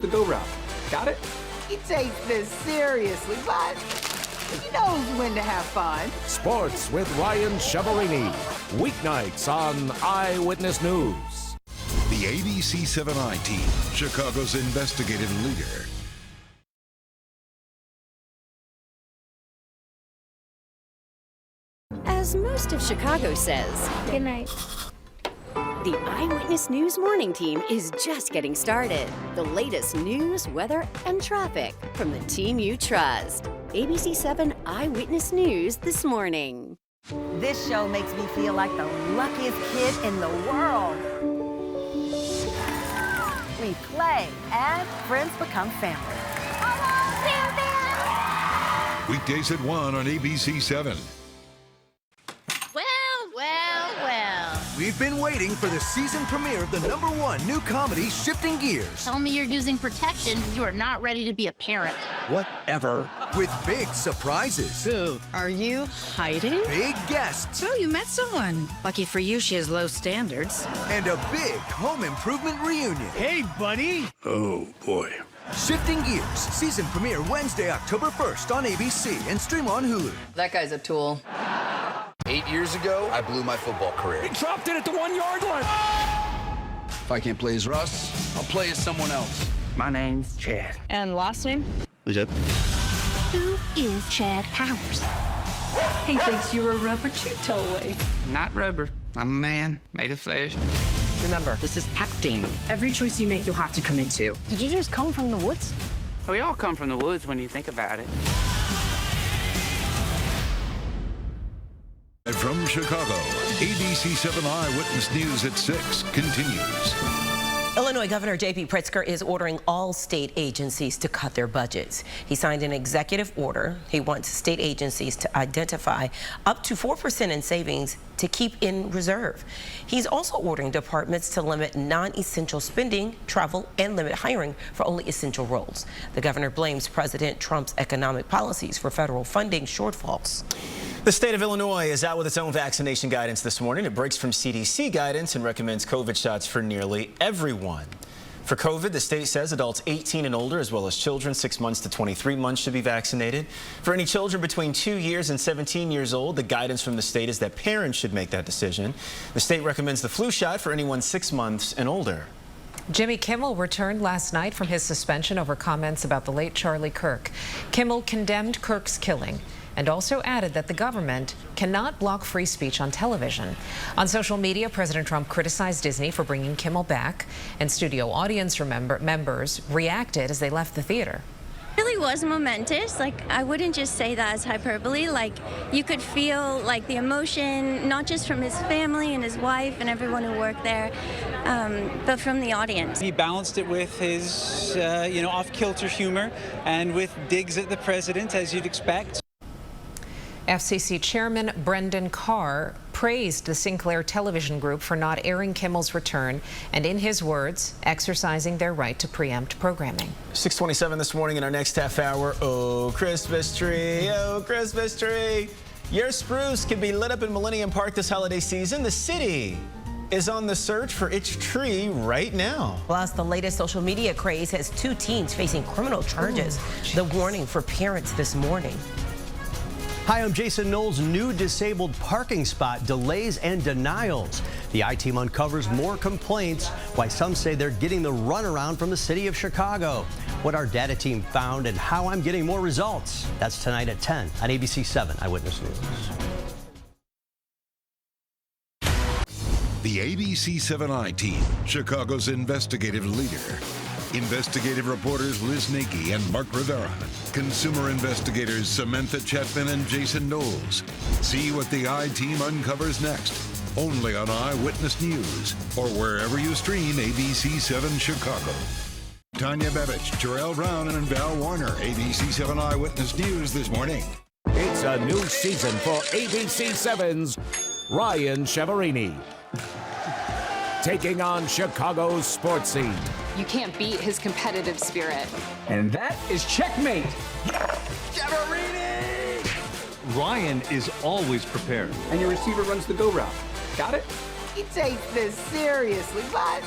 go route. Got it? He takes this seriously, but he knows when to have fun. Sports with Ryan Chiaverini. Weeknights on Eyewitness News. The ABC7 I-Team, Chicago's investigative leader. As most of Chicago says, good night. The Eyewitness News Morning Team is just getting started. The latest news, weather, and traffic from the team you trust. ABC7 Eyewitness News this morning. This show makes me feel like the luckiest kid in the world. We play and friends become family. Weekdays at 1 on ABC7. Well. We've been waiting for the season premiere of the #1 new comedy, Shifting Gears. Tell me you're using protection. You are not ready to be a parent. Whatever. With big surprises. So, are you hiding? Big guests. So, you met someone. Lucky for you, she has low standards. And a big home improvement reunion. Hey, buddy. Oh, boy. Shifting Gears. Season premiere Wednesday, October 1st on ABC and stream on Hulu. That guy's a tool. 8 years ago, I blew my football career. He dropped it at the 1-yard line. If I can't play as Russ, I'll play as someone else. My name's Chad. And last name? Who's that? Who is Chad Powers? He thinks you're a rubber toy. Not rubber. I'm a man made of flesh. Remember, this is acting. Every choice you make, you'll have to commit to. Did you just come from the woods? We all come from the woods when you think about it. From Chicago, ABC7 Eyewitness News at 6 continues. Illinois Governor J.B. Pritzker is ordering all state agencies to cut their budgets. He signed an executive order. He wants state agencies to identify up to 4% in savings to keep in reserve. He's also ordering departments to limit non-essential spending, travel, and limit hiring for only essential roles. The governor blames President Trump's economic policies for federal funding shortfalls. The state of Illinois is out with its own vaccination guidance this morning. It breaks from CDC guidance and recommends COVID shots for nearly everyone. For COVID, the state says adults 18 and older, as well as children 6 months to 23 months, should be vaccinated. For any children between 2 years and 17 years old, the guidance from the state is that parents should make that decision. The state recommends the flu shot for anyone 6 months and older. Jimmy Kimmel returned last night from his suspension over comments about the late Charlie Kirk. Kimmel condemned Kirk's killing and also added that the government cannot block free speech on television. On social media, President Trump criticized Disney for bringing Kimmel back, and studio audience members reacted as they left the theater. It really was momentous. Like, I wouldn't just say that as hyperbole. Like, you could feel like the emotion, not just from his family and his wife and everyone who worked there, but from the audience. He balanced it with his, off-kilter humor and with digs at the president, as you'd expect. FCC Chairman Brendan Carr praised the Sinclair Television Group for not airing Kimmel's return and, in his words, exercising their right to preempt programming. 6:27 this morning in our next half hour. Oh, Christmas tree, oh, Christmas tree. Your spruce can be lit up in Millennium Park this holiday season. The city is on the search for its tree right now. Plus, the latest social media craze has 2 teens facing criminal charges. The warning for parents this morning. Hi, I'm Jason Knowles. New disabled parking spot delays and denials. The I-Team uncovers more complaints, why some say they're getting the runaround from the city of Chicago. What our data team found and how I'm getting more results. That's tonight at 10 on ABC7 Eyewitness News. The ABC7 I-Team, Chicago's investigative leader. Investigative reporters Liz Nakey and Mark Rivera. Consumer investigators Samantha Chetman and Jason Knowles. See what the I-Team uncovers next. Only on Eyewitness News or wherever you stream ABC7 Chicago. Tanya Bevich, Jarrell Brown, and Val Warner. ABC7 Eyewitness News this morning. It's a new season for ABC7's Ryan Chiaverini. Taking on Chicago's sports scene. You can't beat his competitive spirit. And that is checkmate. Chiaverini! Ryan is always prepared. And your receiver runs the go route. Got it? He takes this seriously, but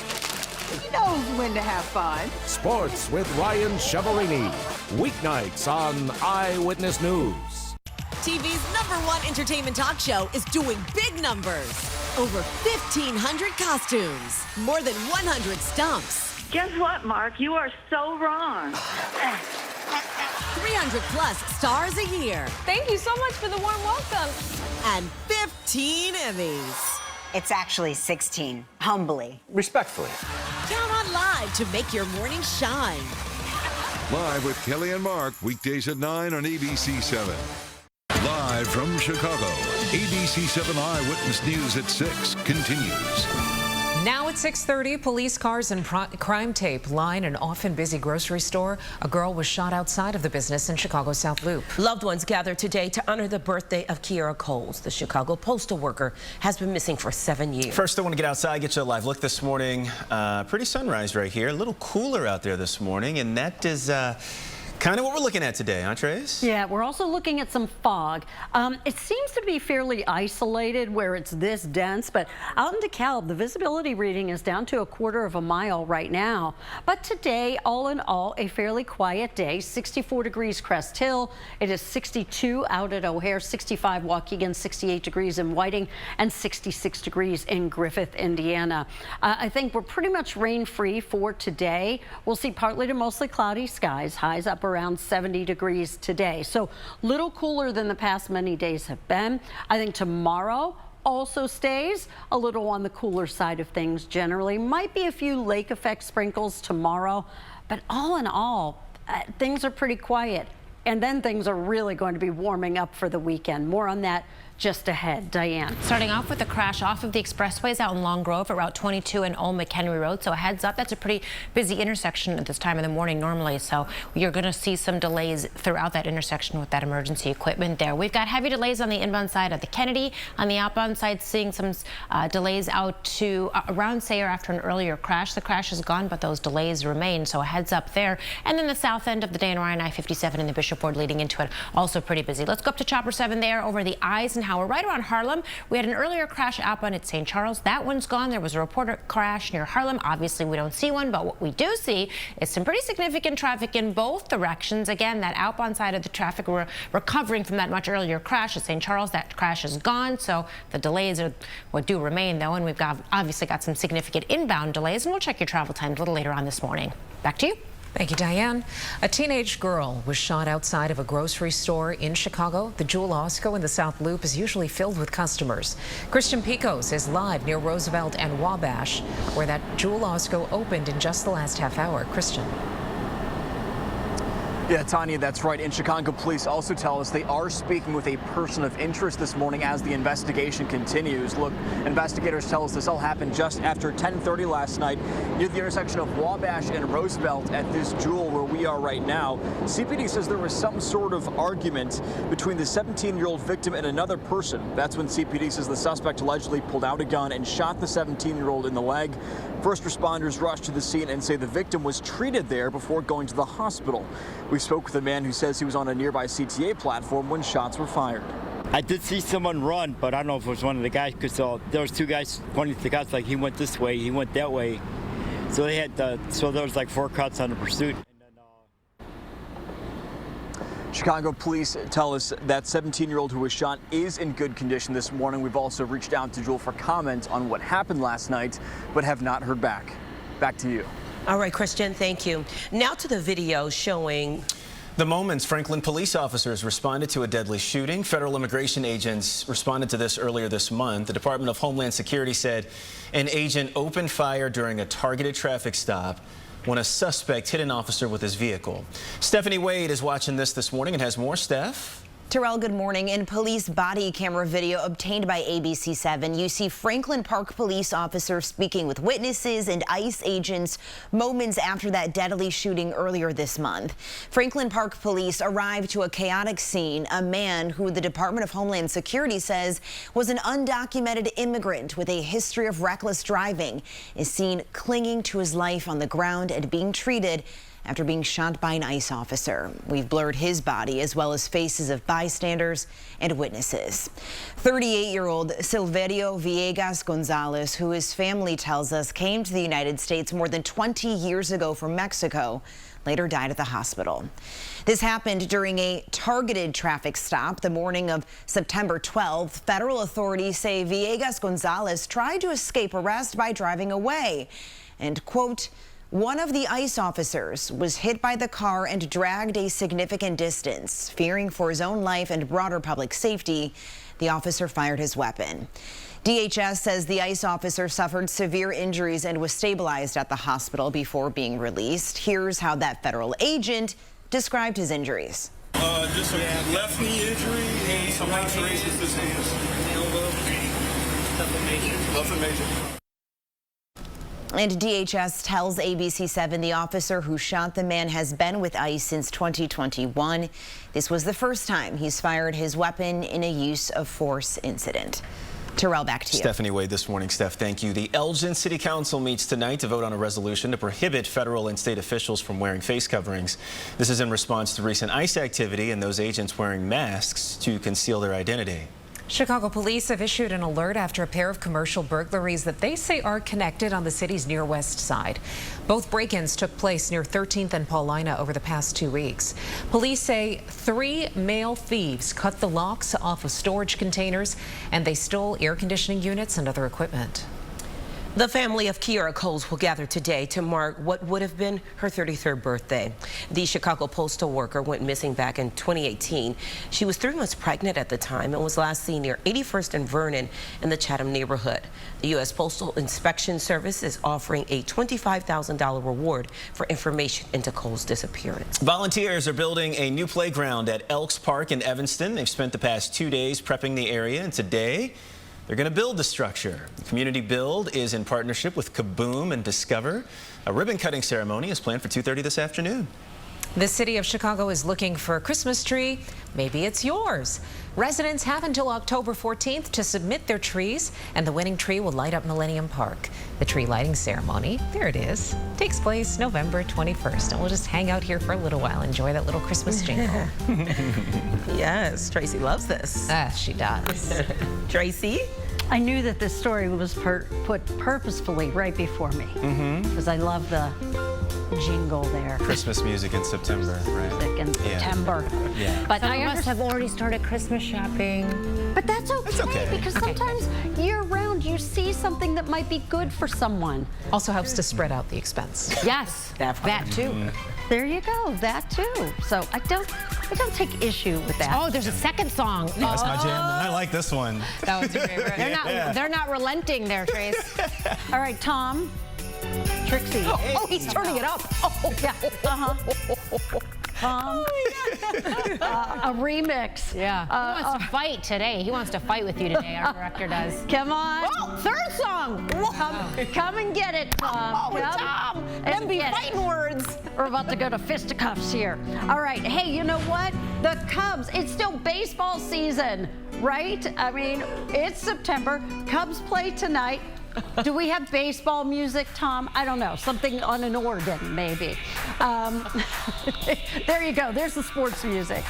He knows when to have fun. Sports with Ryan Cheverini. Weeknights on Eyewitness News. TV's #1 entertainment talk show is doing big numbers. Over 1,500 costumes, more than 100 stumps. Guess what, Mark? You are so wrong. 300 plus stars a year. Thank you so much for the warm welcome. And 15 Emmys. It's actually 16, humbly. Respectfully. Count on Live to make your morning shine. Live with Kelly and Mark, weekdays at 9 on ABC7. Live from Chicago, ABC7 Eyewitness News at 6 continues. Now at 6:30, police cars and crime tape line an often busy grocery store. A girl was shot outside of the business in Chicago's South Loop. Loved ones gathered today to honor the birthday of Kiera Coles. The Chicago postal worker has been missing for 7 years. First, I want to get outside, get you a live look this morning. Pretty sunrise right here. A little cooler out there this morning, and that is kind of what we're looking at today, huh, Trace? Yeah, we're also looking at some fog. It seems to be fairly isolated where it's this dense, but out in DeKalb, the visibility reading is down to 1/4 mile right now. But today, all in all, a fairly quiet day. 64 degrees Crest Hill. It is 62 out at O'Hare, 65 Waukegan, 68 degrees in Whiting, and 66 degrees in Griffith, Indiana. I think we're pretty much rain-free for today. We'll see partly to mostly cloudy skies, highs up around 70 degrees today. So little cooler than the past many days have been. I think tomorrow also stays a little on the cooler side of things generally. Might be a few lake effect sprinkles tomorrow, but all in all, things are pretty quiet. And then things are really going to be warming up for the weekend. More on that just ahead. Diane. Starting off with a crash off of the expressways out in Long Grove at Route 22 and Old McHenry Road. So a heads up, that's a pretty busy intersection at this time of the morning normally. So you're going to see some delays throughout that intersection with that emergency equipment there. We've got heavy delays on the inbound side of the Kennedy. On the outbound side, seeing some delays out to around Sayre after an earlier crash. The crash is gone, but those delays remain. So a heads up there. And then the south end of the Dan Ryan I-57 and the Bishop Ward leading into it, also pretty busy. Let's go up to Chopper 7 there over the Eisenhower, right around Harlem. We had an earlier crash outbound at St. Charles. That one's gone. There was a reported crash near Harlem. Obviously, we don't see one, but what we do see is some pretty significant traffic in both directions. Again, that outbound side of the traffic, we're recovering from that much earlier crash at St. Charles. That crash is gone, so the delays are what do remain, though, and we've obviously got some significant inbound delays, and we'll check your travel times a little later on this morning. Back to you. Thank you, Diane. A teenage girl was shot outside of a grocery store in Chicago. The Jewel Osco in the South Loop is usually filled with customers. Christian Picos is live near Roosevelt and Wabash, where that Jewel Osco opened in just the last half hour. Christian. Yeah, Tanya, that's right. And Chicago police also tell us they are speaking with a person of interest this morning as the investigation continues. Look, investigators tell us this all happened just after 10:30 last night near the intersection of Wabash and Roosevelt at this Jewel where we are right now. CPD says there was some sort of argument between the 17-year-old victim and another person. That's when CPD says the suspect allegedly pulled out a gun and shot the 17-year-old in the leg. First responders rushed to the scene and say the victim was treated there before going to the hospital. We spoke with a man who says he was on a nearby CTA platform when shots were fired. I did see someone run, but I don't know if it was one of the guys because there was two guys pointing to the guys like he went this way, he went that way. So they had so there was like 4 cuts on the pursuit. Chicago police tell us that 17-year-old who was shot is in good condition this morning. We've also reached out to Jewel for comment on what happened last night, but have not heard back. Back to you. All right, Christian, thank you. Now to the video showing the moments Franklin police officers responded to a deadly shooting. Federal immigration agents responded to this earlier this month. The Department of Homeland Security said an agent opened fire during a targeted traffic stop when a suspect hit an officer with his vehicle. Stephanie Wade is watching this morning and has more. Steph? Terrell, good morning. In police body camera video obtained by ABC7, you see Franklin Park police officers speaking with witnesses and ICE agents moments after that deadly shooting earlier this month. Franklin Park police arrived to a chaotic scene. A man who the Department of Homeland Security says was an undocumented immigrant with a history of reckless driving is seen clinging to his life on the ground and being treated after being shot by an ICE officer. We've blurred his body as well as faces of bystanders and witnesses. 38-year-old Silverio Villegas Gonzalez, who his family tells us came to the United States more than 20 years ago from Mexico, later died at the hospital. This happened during a targeted traffic stop the morning of September 12th. Federal authorities say Villegas Gonzalez tried to escape arrest by driving away. And, quote, one of the ICE officers was hit by the car and dragged a significant distance. Fearing for his own life and broader public safety, the officer fired his weapon. DHS says the ICE officer suffered severe injuries and was stabilized at the hospital before being released. Here's how that federal agent described his injuries. Just a left knee injury and some lacerations to his hands. Nothing major. And DHS tells ABC7 the officer who shot the man has been with ICE since 2021. This was the first time he's fired his weapon in a use of force incident. Terrell, back to you. Stephanie Wade this morning. Steph, thank you. The Elgin City Council meets tonight to vote on a resolution to prohibit federal and state officials from wearing face coverings. This is in response to recent ICE activity and those agents wearing masks to conceal their identity. Chicago police have issued an alert after a pair of commercial burglaries that they say are connected on the city's near west side. Both break-ins took place near 13th and Paulina over the past 2 weeks. Police say 3 male thieves cut the locks off of storage containers and they stole air conditioning units and other equipment. The family of Kiara Coles will gather today to mark what would have been her 33rd birthday. The Chicago postal worker went missing back in 2018. She was 3 months pregnant at the time and was last seen near 81st and Vernon in the Chatham neighborhood. The U.S. Postal Inspection Service is offering a $25,000 reward for information into Coles' disappearance. Volunteers are building a new playground at Elks Park in Evanston. They've spent the past 2 days prepping the area, and today they're going to build the structure. The community build is in partnership with Kaboom and Discover. A ribbon cutting ceremony is planned for 2:30 this afternoon. The city of Chicago is looking for a Christmas tree. Maybe it's yours. Residents have until October 14th to submit their trees, and the winning tree will light up Millennium Park. The tree lighting ceremony, there it is, takes place November 21st, and we'll just hang out here for a little while, enjoy that little Christmas jingle. Yes, Tracy loves this. She does. Tracy? I knew that this story was put purposefully right before me because I love the jingle there. Christmas music in September, right? Music in September. Yeah. But I must have already started Christmas shopping. But that's okay, because sometimes year-round you see something that might be good for someone. Also helps to spread out the expense. Yes, that too. There you go, that too. So I don't take issue with that. Oh, there's a second song. That's my jam. I like this one. That was your favorite. They're not relenting there, Trace. All right, Tom. Trixie. Oh, he's turning it up. Oh, yeah. Tom. A remix. Yeah. He wants to fight today. He wants to fight with you today, our director does. Come on. Oh, third song. Come and get it, Tom. Tom. Them be fighting words. We're about to go to fisticuffs here. All right. Hey, you know what? The Cubs, it's still baseball season, right? I mean, it's September. Cubs play tonight. Do we have baseball music, Tom? I don't know. Something on an organ, maybe. There you go. There's the sports music.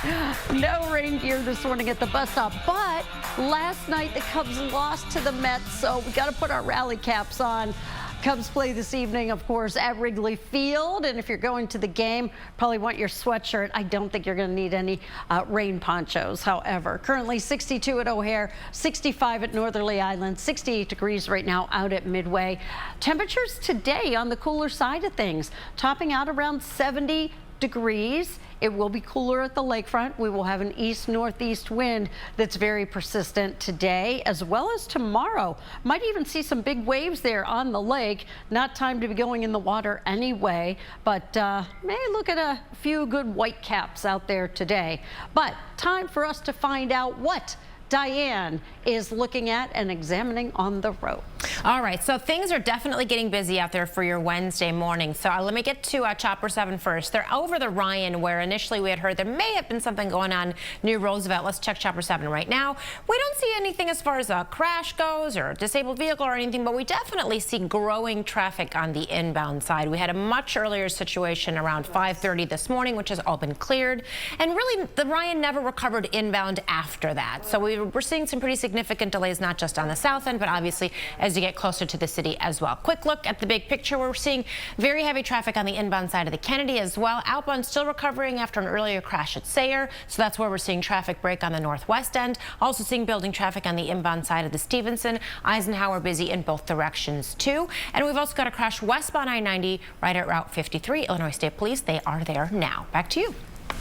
No reindeer this morning at the bus stop. But last night, the Cubs lost to the Mets, so we got to put our rally caps on. Cubs play this evening, of course, at Wrigley Field. And if you're going to the game, probably want your sweatshirt. I don't think you're going to need any rain ponchos, however. Currently 62 at O'Hare, 65 at Northerly Island, 68 degrees right now out at Midway. Temperatures today on the cooler side of things, topping out around 70 degrees. It will be cooler at the lakefront. We will have an east-northeast wind that's very persistent today as well as tomorrow. Might even see some big waves there on the lake. Not time to be going in the water anyway, but may look at a few good white caps out there today. But time for us to find out what Diane is looking at and examining on the road. All right, so things are definitely getting busy out there for your Wednesday morning. So let me get to Chopper 7 first. They're over the Ryan, where initially we had heard there may have been something going on near Roosevelt. Let's check Chopper 7 right now. We don't see anything as far as a crash goes or a disabled vehicle or anything, but we definitely see growing traffic on the inbound side. We had a much earlier situation around 5:30 this morning, which has all been cleared. And really, the Ryan never recovered inbound after that. So we're seeing some pretty significant delays, not just on the south end, but obviously as you get closer to the city as well. Quick look at the big picture. We're seeing very heavy traffic on the inbound side of the Kennedy as well. Outbound still recovering after an earlier crash at Sayre. So that's where we're seeing traffic break on the northwest end. Also seeing building traffic on the inbound side of the Stevenson. Eisenhower busy in both directions too. And we've also got a crash westbound I-90 right at Route 53. Illinois State Police, they are there now. Back to you.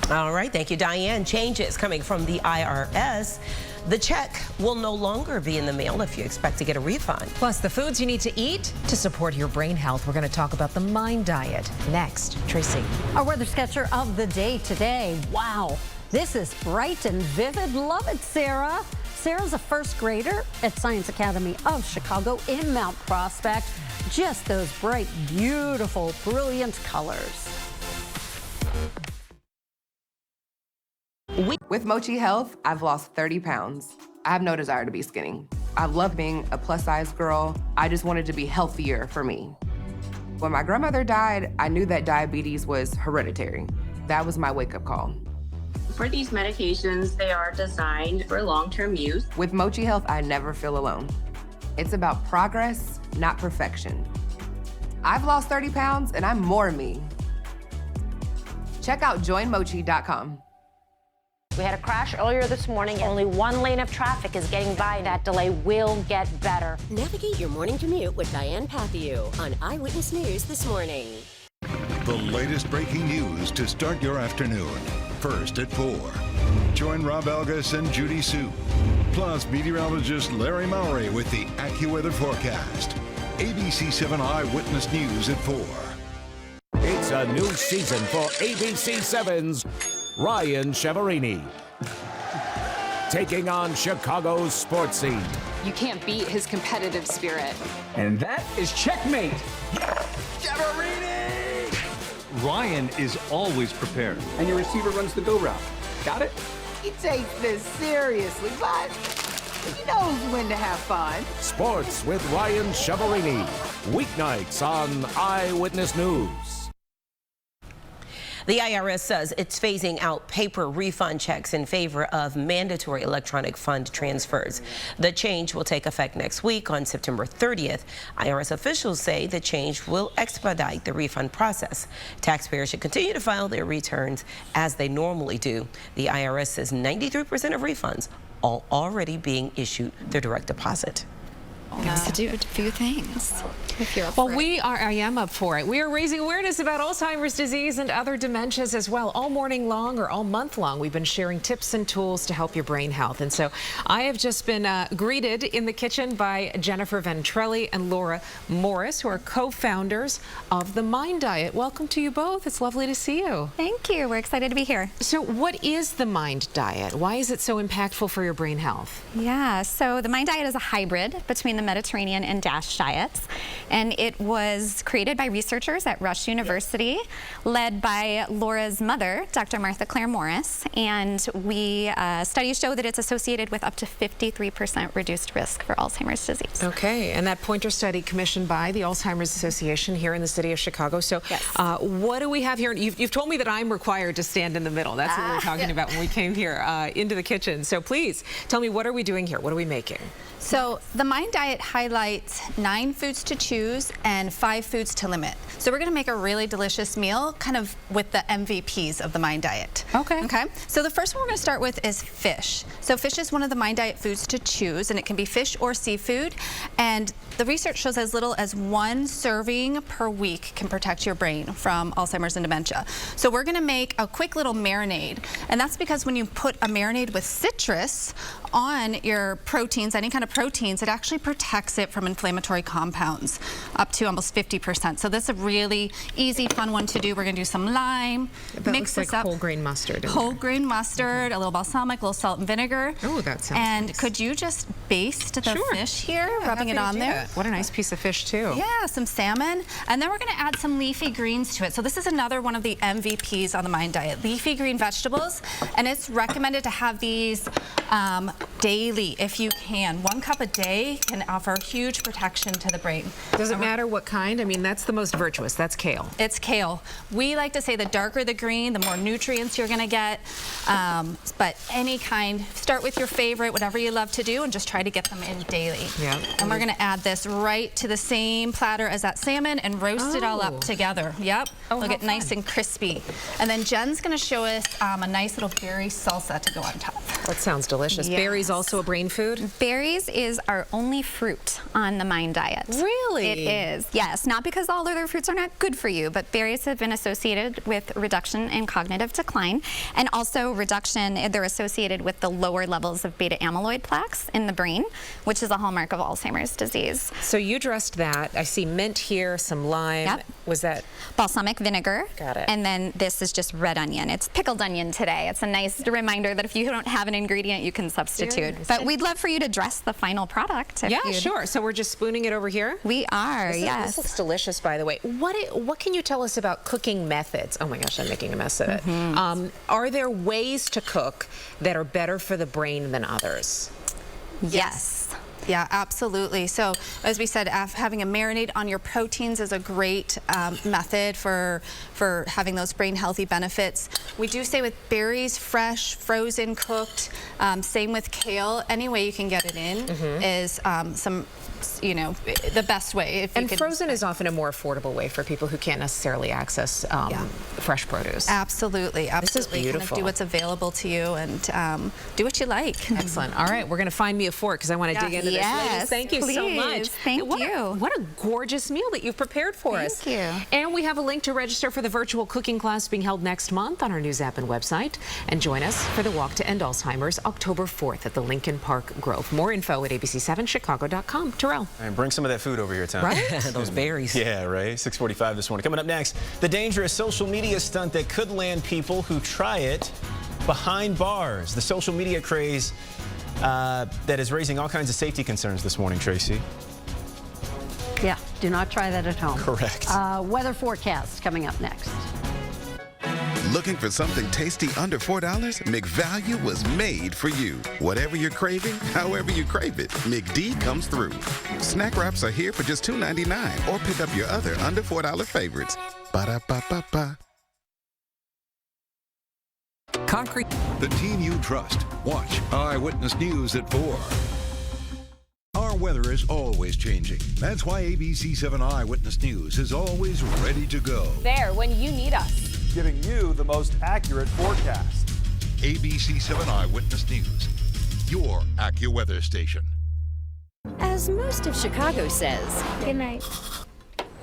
All right, thank you, Diane. Changes coming from the IRS. The check will no longer be in the mail if you expect to get a refund. Plus, the foods you need to eat to support your brain health. We're going to talk about the Mind Diet next. Tracy. Our weather sketcher of the day today. Wow, this is bright and vivid. Love it, Sarah. Sarah's a first grader at Science Academy of Chicago in Mount Prospect. Just those bright, beautiful, brilliant colors. With Mochi Health, I've lost 30 pounds. I have no desire to be skinny. I love being a plus-size girl. I just wanted to be healthier for me. When my grandmother died, I knew that diabetes was hereditary. That was my wake-up call. For these medications, they are designed for long-term use. With Mochi Health, I never feel alone. It's about progress, not perfection. I've lost 30 pounds, and I'm more me. Check out joinmochi.com. We had a crash earlier this morning. Only one lane of traffic is getting by. That delay will get better. Navigate your morning commute with Diane Pathieu on Eyewitness News this morning. The latest breaking news to start your afternoon. First at 4. Join Rob Algas and Judy Sue. Plus meteorologist Larry Mowry with the AccuWeather forecast. ABC 7 Eyewitness News at 4. It's a new season for ABC 7's Ryan Cheverini. Taking on Chicago's sports scene. You can't beat his competitive spirit. And that is checkmate. Cheverini! Ryan is always prepared. And your receiver runs the go route. Got it? He takes this seriously, but he knows when to have fun. Sports with Ryan Cheverini. Weeknights on Eyewitness News. The IRS says it's phasing out paper refund checks in favor of mandatory electronic fund transfers. The change will take effect next week on September 30th. IRS officials say the change will expedite the refund process. Taxpayers should continue to file their returns as they normally do. The IRS says 93% of refunds are already being issued through direct deposit. To do a few things. If you're up well, for it. I am up for it. We are raising awareness about Alzheimer's disease and other dementias as well. All morning long or all month long, we've been sharing tips and tools to help your brain health. And so I have just been greeted in the kitchen by Jennifer Ventrelli and Laura Morris, who are co-founders of the Mind Diet. Welcome to you both. It's lovely to see you. Thank you. We're excited to be here. So what is the Mind Diet? Why is it so impactful for your brain health? Yeah, so the Mind Diet is a hybrid between the Mediterranean and DASH diets, and it was created by researchers at Rush University, led by Laura's mother, Dr. Martha Claire Morris, and studies show that it's associated with up to 53% reduced risk for Alzheimer's disease. Okay, and that pointer study commissioned by the Alzheimer's Association here in the city of Chicago. So yes. What do we have here? You've told me that I'm required to stand in the middle. That's what we were talking about when we came here into the kitchen. So please tell me, what are we doing here? What are we making? So the Mind Diet highlights 9 foods to choose and 5 foods to limit. So we're going to make a really delicious meal kind of with the MVPs of the Mind Diet. Okay. Okay. So the first one we're going to start with is fish. So fish is one of the Mind Diet foods to choose, and it can be fish or seafood. And the research shows as little as 1 serving per week can protect your brain from Alzheimer's and dementia. So we're going to make a quick little marinade. And that's because when you put a marinade with citrus on your proteins, any kind of proteins, it actually protects it from inflammatory compounds up to almost 50%. So this is a really easy, fun one to do. We're gonna do some lime, mix this up. Whole grain mustard. Whole grain mustard, a little balsamic, a little salt and vinegar. Oh, that sounds And nice. could you just baste the fish here, rubbing it on there? What a nice piece of fish too. Yeah, some salmon. And then we're gonna add some leafy greens to it. So this is another one of the MVPs on the Mind Diet, leafy green vegetables. And it's recommended to have these daily if you can. 1 cup a day can offer huge protection to the brain. Does it matter what kind? I mean, that's the most virtuous. That's kale. It's kale. We like to say the darker the green, the more nutrients you're gonna get. But any kind, start with your favorite, whatever you love to do, and just try to get them in daily. Yeah. And we're gonna add this right to the same platter as that salmon and roast it all up together. Yep. It'll get nice and crispy. And then Jen's gonna show us a nice little berry salsa to go on top. That sounds delicious. Yes. Berries also a brain food? Berries is our only fruit on the Mind Diet. Really? It is, yes. Not because all other fruits are not good for you, but berries have been associated with reduction in cognitive decline, and also they're associated with the lower levels of beta amyloid plaques in the brain, which is a hallmark of Alzheimer's disease. So you dressed that. I see mint here, some lime. Yep. Was that? Balsamic vinegar. Got it. And then this is just red onion. It's pickled onion today. It's a nice reminder that if you don't have an ingredient, you can substitute. Nice. But we'd love for you to dress the final product. Yeah, sure. So we're just spooning it over here? We are, yes. This looks delicious, by the way. What can you tell us about cooking methods? Oh my gosh, I'm making a mess of it. Are there ways to cook that are better for the brain than others? Yes. Yeah, absolutely. So as we said, having a marinade on your proteins is a great method for having those brain healthy benefits. We do say with berries, fresh, frozen, cooked, same with kale, any way you can get it in is the best way. And frozen is often a more affordable way for people who can't necessarily access fresh produce. Absolutely, absolutely. This is beautiful. Kind of do what's available to you and do what you like. Excellent. All right, we're going to find me a fork because I want to dig into this. Ladies, thank you so much. Thank you. What a gorgeous meal that you've prepared for us. Thank you. And we have a link to register for the virtual cooking class being held next month on our news app and website. And join us for the Walk to End Alzheimer's October 4th at the Lincoln Park Grove. More info at abc7chicago.com. Terrell. And bring some of that food over here, Tom. Right? Those berries. Yeah, right. 6:45 this morning. Coming up next, the dangerous social media stunt that could land people who try it behind bars. The social media craze that is raising all kinds of safety concerns this morning, Tracy. Yeah, do not try that at home. Correct. Weather forecast coming up next. Looking for something tasty under $4? McValue was made for you. Whatever you're craving, however you crave it, McD comes through. Snack wraps are here for just $2.99, or pick up your other under $4 favorites. Ba-da-ba-ba-ba. Concrete. The team you trust. Watch Eyewitness News at 4. Our weather is always changing. That's why ABC 7 Eyewitness News is always ready to go. There when you need us. Giving you the most accurate forecast. ABC 7 Eyewitness News, your AccuWeather station. As most of Chicago says, good night.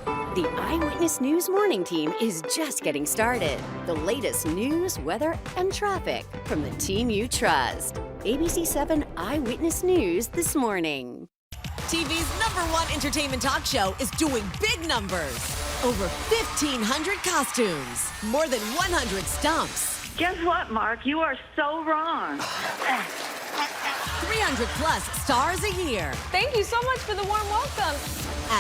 The Eyewitness News morning team is just getting started. The latest news, weather, and traffic from the team you trust. ABC 7 Eyewitness News this morning. TV's #1 entertainment talk show is doing big numbers. Over 1,500 costumes, more than 100 stumps. Guess what, Mark? You are so wrong. 300 plus stars a year. Thank you so much for the warm welcome.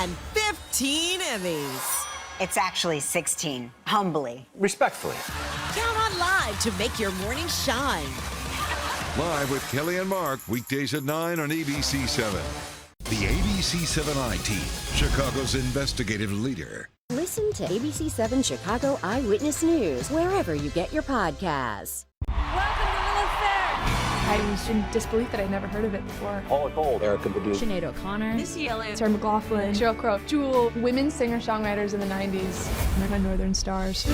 And 15 Emmys. It's actually 16, humbly. Respectfully. Count on Live to make your morning shine. Live with Kelly and Mark, weekdays at 9 on ABC 7. The ABC 7i team, Chicago's investigative leader. Listen to ABC 7 Chicago Eyewitness News wherever you get your podcasts. I was in disbelief that I'd never heard of it before. Paula Cole, Erica Badu, Sinead O'Connor, Missy Elliott, Sarah McLachlan, Sheryl Crow, Jewel, women singer-songwriters in the 90s, and my Northern Stars.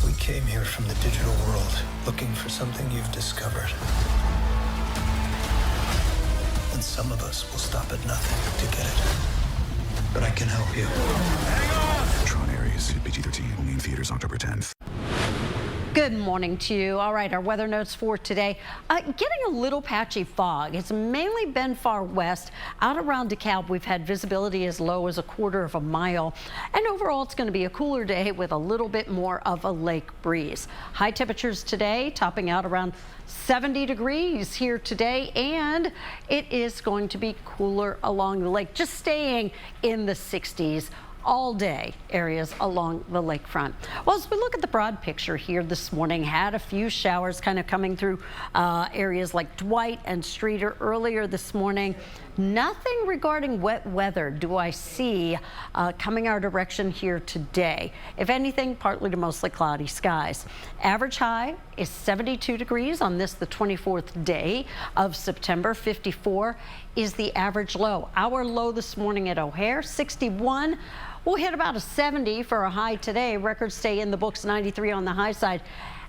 We came here from the digital world, looking for something you've discovered. And some of us will stop at nothing to get it. But I can help you. Tron Ares, PG-13, in theaters October 10th. Good morning to you. All right, our weather notes for today. Getting a little patchy fog. It's mainly been far west. Out around DeKalb, we've had visibility as low as a quarter of a mile. And overall, it's going to be a cooler day with a little bit more of a lake breeze. High temperatures today topping out around 70 degrees here today, and it is going to be cooler along the lake, just staying in the 60s. All day areas along the lakefront. Well, as we look at the broad picture here this morning, had a few showers kind of coming through areas like Dwight and Streeter earlier this morning. Nothing regarding wet weather do I see coming our direction here today. If anything, partly to mostly cloudy skies. Average high is 72 degrees on this, the 24th day of September. 54 is the average low. Our low this morning at O'Hare, 61. We'll hit about a 70 for a high today. Records stay in the books, 93 on the high side.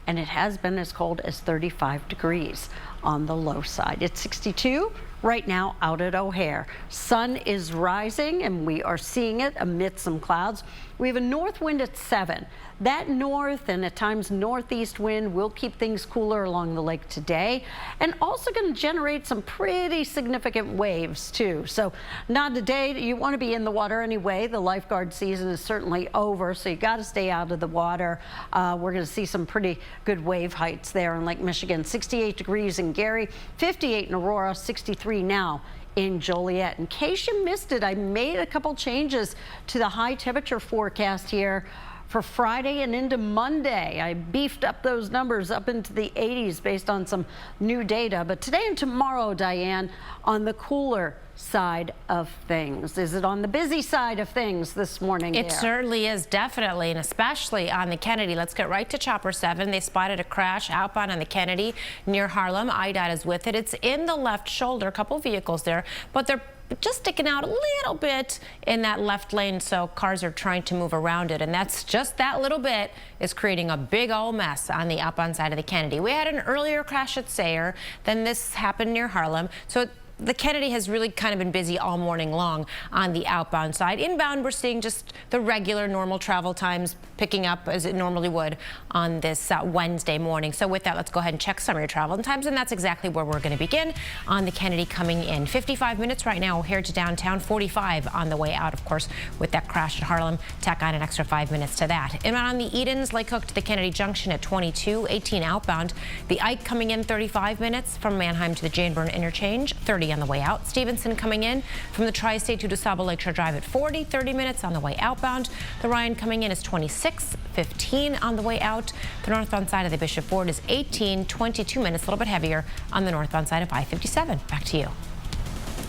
And it has been as cold as 35 degrees on the low side. It's 62 right now out at O'Hare. Sun is rising and we are seeing it amid some clouds. We have a north wind at 7. That north and at times northeast wind will keep things cooler along the lake today, and also going to generate some pretty significant waves too. So not a day that you want to be in the water anyway. The lifeguard season is certainly over, so you got to stay out of the water. We're going to see some pretty good wave heights there in Lake Michigan. 68 degrees in Gary, 58 in Aurora, 63 now in Joliet. In case you missed it, I made a couple changes to the high temperature forecast here for Friday and into Monday. I beefed up those numbers up into the 80s based on some new data. But today and tomorrow, Diane, on the cooler side of things. Is it on the busy side of things this morning? It certainly is, definitely, and especially on the Kennedy. Let's get right to Chopper 7. They spotted a crash outbound on the Kennedy near Harlem. IDOT is with it. It's in the left shoulder, a couple vehicles there, but they're just sticking out a little bit in that left lane, so cars are trying to move around it, and that's just that little bit is creating a big old mess on the outbound side of the Kennedy. We had an earlier crash at Sayre, then this happened near Harlem, so the Kennedy has really kind of been busy all morning long on the outbound side. Inbound, we're seeing just the regular normal travel times picking up as it normally would on this Wednesday morning. So with that, let's go ahead and check some of your travel times, and that's exactly where we're going to begin on the Kennedy coming in. 55 minutes right now here to downtown, 45 on the way out, of course, with that crash at Harlem. Tack on an extra 5 minutes to that. And on the Edens, Lake Hook to the Kennedy Junction at 22, 18 outbound. The Ike coming in 35 minutes from Manheim to the Jane Byrne Interchange, 30 on the way out. Stevenson coming in from the Tri-State to DeSable Lakeshore Drive at 40, 30 minutes on the way outbound. The Ryan coming in is 26, 15 on the way out. The northbound side of the Bishop Ford is 18, 22 minutes, a little bit heavier on the northbound side of I-57. Back to you.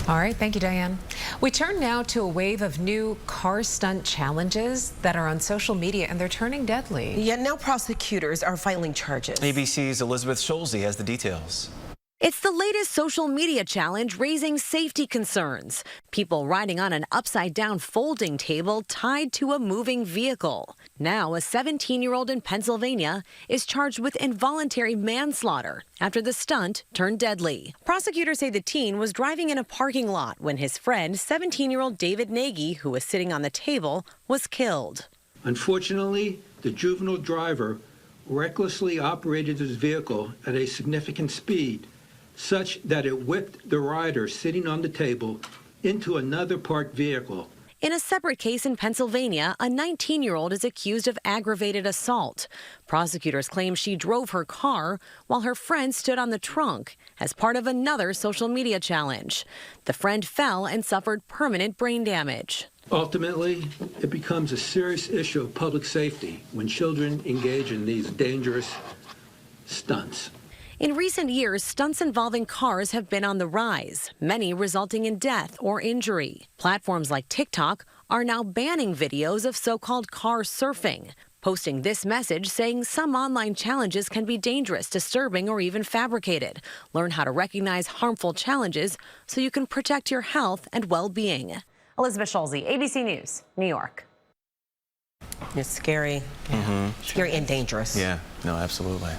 All right, thank you, Diane. We turn now to a wave of new car stunt challenges that are on social media, and they're turning deadly. Yet now prosecutors are filing charges. ABC's Elizabeth Scholze has the details. It's the latest social media challenge raising safety concerns. People riding on an upside-down folding table tied to a moving vehicle. Now, a 17-year-old in Pennsylvania is charged with involuntary manslaughter after the stunt turned deadly. Prosecutors say the teen was driving in a parking lot when his friend, 17-year-old David Nagy, who was sitting on the table, was killed. Unfortunately, the juvenile driver recklessly operated his vehicle at a significant speed, such that it whipped the rider sitting on the table into another parked vehicle. In a separate case in Pennsylvania, a 19-year-old is accused of aggravated assault. Prosecutors claim she drove her car while her friend stood on the trunk as part of another social media challenge. The friend fell and suffered permanent brain damage. Ultimately, it becomes a serious issue of public safety when children engage in these dangerous stunts. In recent years, stunts involving cars have been on the rise, many resulting in death or injury. Platforms like TikTok are now banning videos of so-called car surfing, posting this message saying some online challenges can be dangerous, disturbing, or even fabricated. Learn how to recognize harmful challenges so you can protect your health and well-being. Elizabeth Scholze, ABC News, New York. It's scary. Scary and dangerous. Yeah, no, absolutely.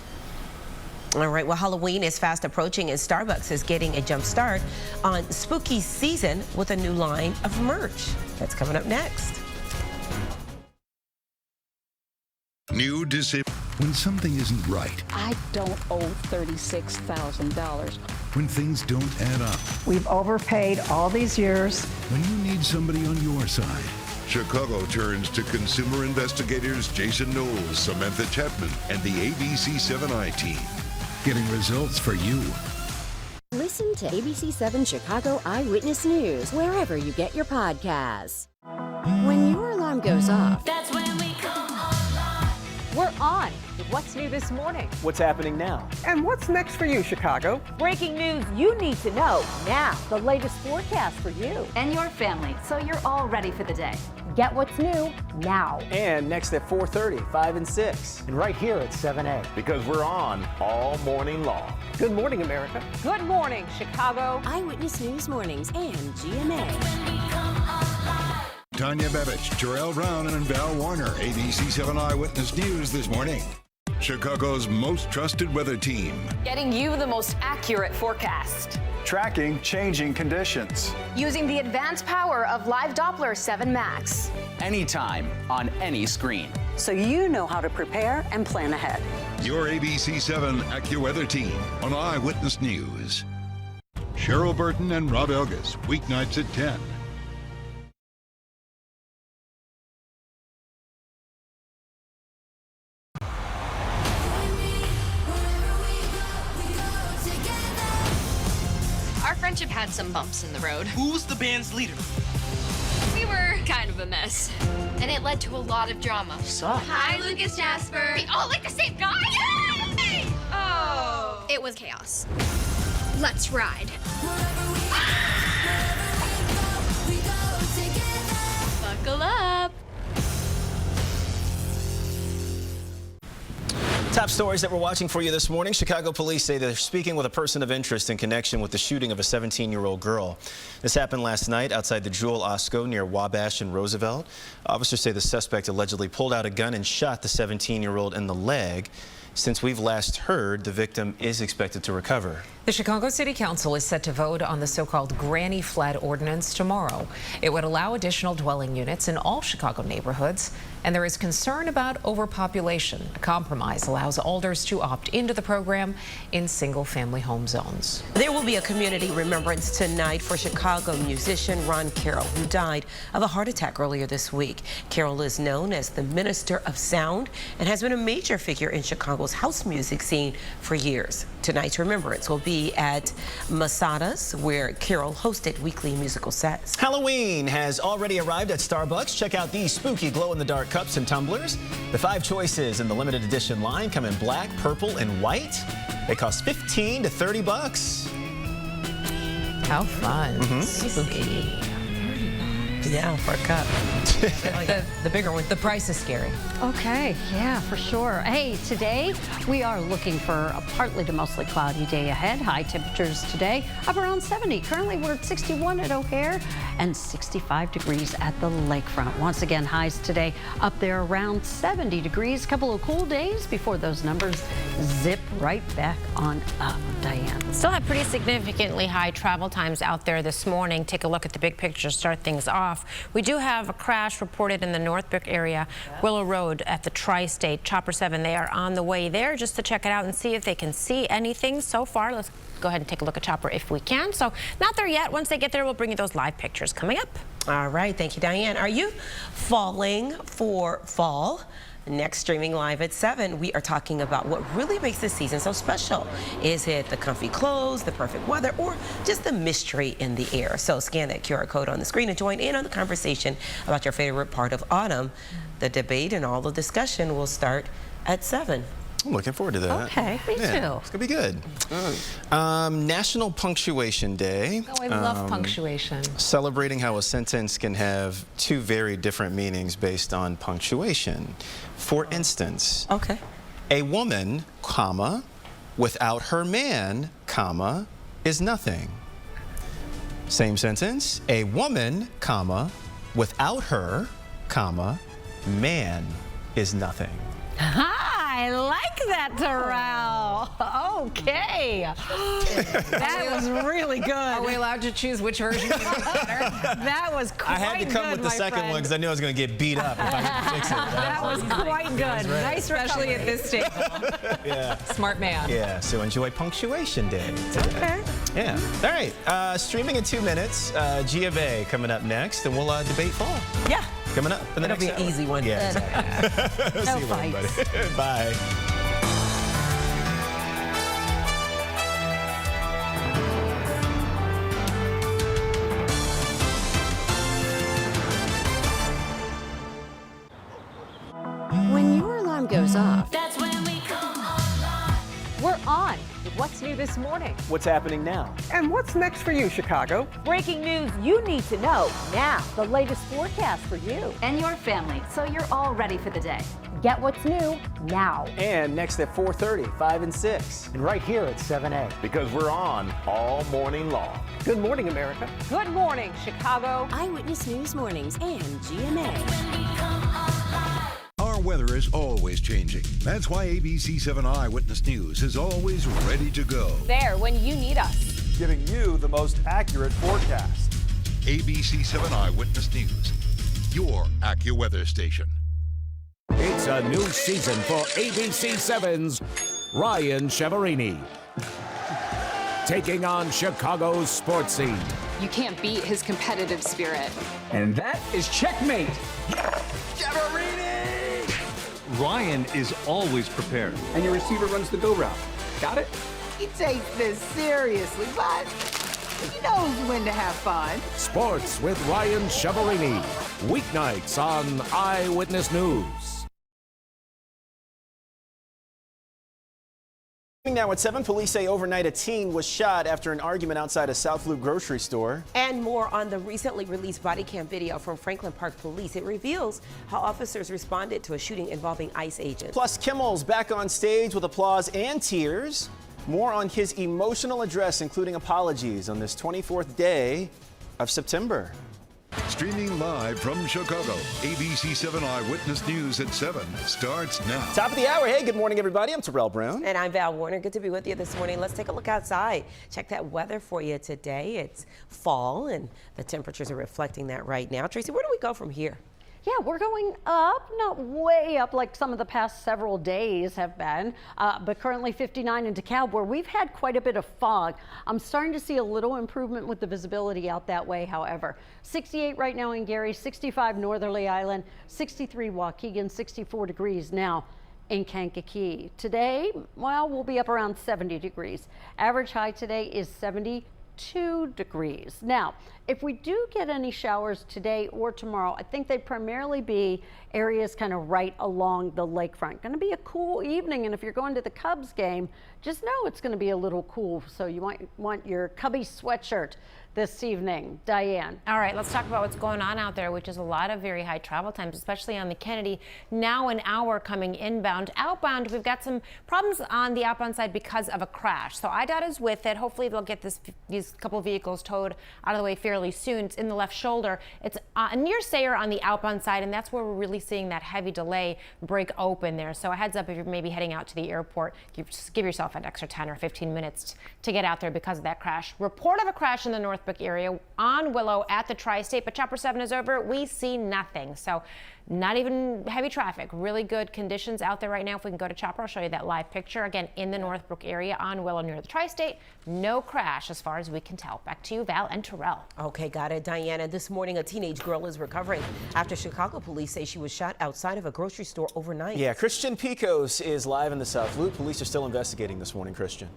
All right, well, Halloween is fast approaching, and Starbucks is getting a jump start on spooky season with a new line of merch. That's coming up next. New decision. When something isn't right. I don't owe $36,000. When things don't add up. We've overpaid all these years. When you need somebody on your side. Chicago turns to consumer investigators Jason Knowles, Samantha Chapman, and the ABC7I team. Getting results for you. Listen to ABC7 Chicago Eyewitness News wherever you get your podcasts. When your alarm goes off, That's when we come online. We're on with what's new this morning. What's happening now? And what's next for you, Chicago? Breaking news you need to know now. The latest forecast for you and your family, so you're all ready for the day. Get what's new now. And next at 4:30, 5 and 6. And right here at 7A. Because we're on all morning long. Good morning, America. Good morning, Chicago. Eyewitness News Mornings and GMA. Tanya Babich, Jarrell Brown, and Val Warner, ABC7 Eyewitness News this morning. Chicago's most trusted weather team. Getting you the most accurate forecast. Tracking changing conditions. Using the advanced power of Live Doppler 7 Max. Anytime, on any screen. So you know how to prepare and plan ahead. Your ABC7 AccuWeather team on Eyewitness News. Cheryl Burton and Rob Elgas, weeknights at 10. Our friendship had some bumps in the road. Who's the band's leader? We were kind of a mess, and it led to a lot of drama. Suck. Hi, Lucas Jasper. We all like the same guy? Yay! Oh. It was chaos. Let's ride. Buckle up. Top stories that we're watching for you this morning. Chicago police say they're speaking with a person of interest in connection with the shooting of a 17-year-old girl. This happened last night outside the Jewel Osco near Wabash and Roosevelt. Officers say the suspect allegedly pulled out a gun and shot the 17-year-old in the leg. Since we've last heard, the victim is expected to recover. The Chicago City Council is set to vote on the so-called Granny Flat Ordinance tomorrow. It would allow additional dwelling units in all Chicago neighborhoods, and there is concern about overpopulation. A compromise allows alders to opt into the program in single-family home zones. There will be a community remembrance tonight for Chicago musician Ron Carroll, who died of a heart attack earlier this week. Carroll is known as the Minister of Sound and has been a major figure in Chicago's house music scene for years. Tonight's remembrance will be at Masada's, where Carroll hosted weekly musical sets. Halloween has already arrived at Starbucks. Check out these spooky glow-in-the-dark cups and tumblers. The 5 choices in the limited edition line come in black, purple, and white. They cost $15 to $30. How fun. Spooky. Yeah, for a cup. Like the bigger one. The price is scary. Okay, yeah, for sure. Hey, today we are looking for a partly to mostly cloudy day ahead. High temperatures today up around 70. Currently we're at 61 at O'Hare and 65 degrees at the lakefront. Once again, highs today up there around 70 degrees. Couple of cool days before those numbers zip right back on up. Diane. Still have pretty significantly high travel times out there this morning. Take a look at the big picture to start things off. We do have a crash reported in the Northbrook area, Willow Road at the Tri-State. Chopper 7, they are on the way there just to check it out and see if they can see anything so far. Let's go ahead and take a look at Chopper if we can. So not there yet. Once they get there, we'll bring you those live pictures coming up. All right, thank you, Diane. Are you falling for fall? Next, streaming live at 7, we are talking about what really makes this season so special. Is it the comfy clothes, the perfect weather, or just the mystery in the air? So scan that QR code on the screen and join in on the conversation about your favorite part of autumn. The debate and all the discussion will start at 7. I'm looking forward to that. Okay, me too. It's going to be good. National Punctuation Day. Oh, I love punctuation. Celebrating how a sentence can have 2 very different meanings based on punctuation. For instance, a woman, comma, without her man, comma, is nothing. Same sentence, a woman, comma, without her, comma, man is nothing. Hi! I like that, Terrell. Okay. That was really good. Are we allowed to choose which version you like better? That was quite good, I had to come with the second one because I knew I was going to get beat up if I didn't fix it. That was quite good. Right. Nice, especially at this table. Yeah. Smart man. Yeah, so enjoy Punctuation Day today. Okay. Yeah. All right. Streaming in 2 minutes. G of A coming up next, and we'll debate fall. Yeah. Coming up in the It'll next be an hour. easy one. Yeah. Exactly. No See you later, buddy. Bye. When your alarm goes off, That's when we come alive. We're on with what's new this morning. What's happening now? And what's next for you, Chicago? Breaking news you need to know now. The latest forecast for you and your family, so you're all ready for the day. Get what's new now. And next at 4:30, 5 and 6. And right here at 7A. Because we're on all morning long. Good morning, America. Good morning, Chicago. Eyewitness News Mornings and GMA. Our weather is always changing. That's why ABC 7 Eyewitness News is always ready to go. There when you need us. Giving you the most accurate forecast. ABC 7 Eyewitness News, your AccuWeather station. It's a new season for ABC 7's Ryan Cheverini. Taking on Chicago's sports scene. You can't beat his competitive spirit. And that is checkmate. Ryan is always prepared. And your receiver runs the go route. Got it? He takes this seriously, but he knows when to have fun. Sports with Ryan Cheverini. Weeknights on Eyewitness News. Now at 7, police say overnight a teen was shot after an argument outside a South Loop grocery store. And more on the recently released body cam video from Franklin Park Police. It reveals how officers responded to a shooting involving ICE agents. Plus, Kimmel's back on stage with applause and tears. More on his emotional address, including apologies on this 24th day of September. Streaming live from Chicago, ABC 7 Eyewitness News at 7 starts now. Top of the hour. Hey, good morning, everybody. I'm Terrell Brown. And I'm Val Warner. Good to be with you this morning. Let's take a look outside. Check that weather for you today. It's fall, and the temperatures are reflecting that right now. Tracy, where do we go from here? Yeah, we're going up, not way up like some of the past several days have been, but currently 59 in DeKalb, where we've had quite a bit of fog. I'm starting to see a little improvement with the visibility out that way, however. 68 right now in Gary, 65 Northerly Island, 63 Waukegan, 64 degrees now in Kankakee. Today, well, we'll be up around 70 degrees. Average high today is 72 degrees. Now, if we do get any showers today or tomorrow, I think they'd primarily be areas kind of right along the lakefront. Going to be a cool evening, and if you're going to the Cubs game, just know it's going to be a little cool, so you might want your Cubby sweatshirt this evening. Diane. All right, let's talk about what's going on out there, which is a lot of very high travel times, especially on the Kennedy. Now an hour coming inbound. Outbound, we've got some problems on the outbound side because of a crash. So IDOT is with it. Hopefully they'll get these couple vehicles towed out of the way fairly soon. It's in the left shoulder. It's near Sayre on the outbound side, and that's where we're really seeing that heavy delay break open there. So a heads up if you're maybe heading out to the airport, just give yourself an extra 10 or 15 minutes to get out there because of that crash. Report of a crash in the Northbrook area on Willow at the Tri-State, but Chopper 7 is over. We see nothing. So not even heavy traffic. Really good conditions out there right now. If we can go to Chopper, I'll show you that live picture. Again, in the Northbrook area on Willow near the Tri-State. No crash as far as we can tell. Back to you, Val and Terrell. Okay, got it. Diana, this morning a teenage girl is recovering after Chicago police say she was shot outside of a grocery store overnight. Yeah, Christian Picos is live in the South Loop. Police are still investigating this morning, Christian.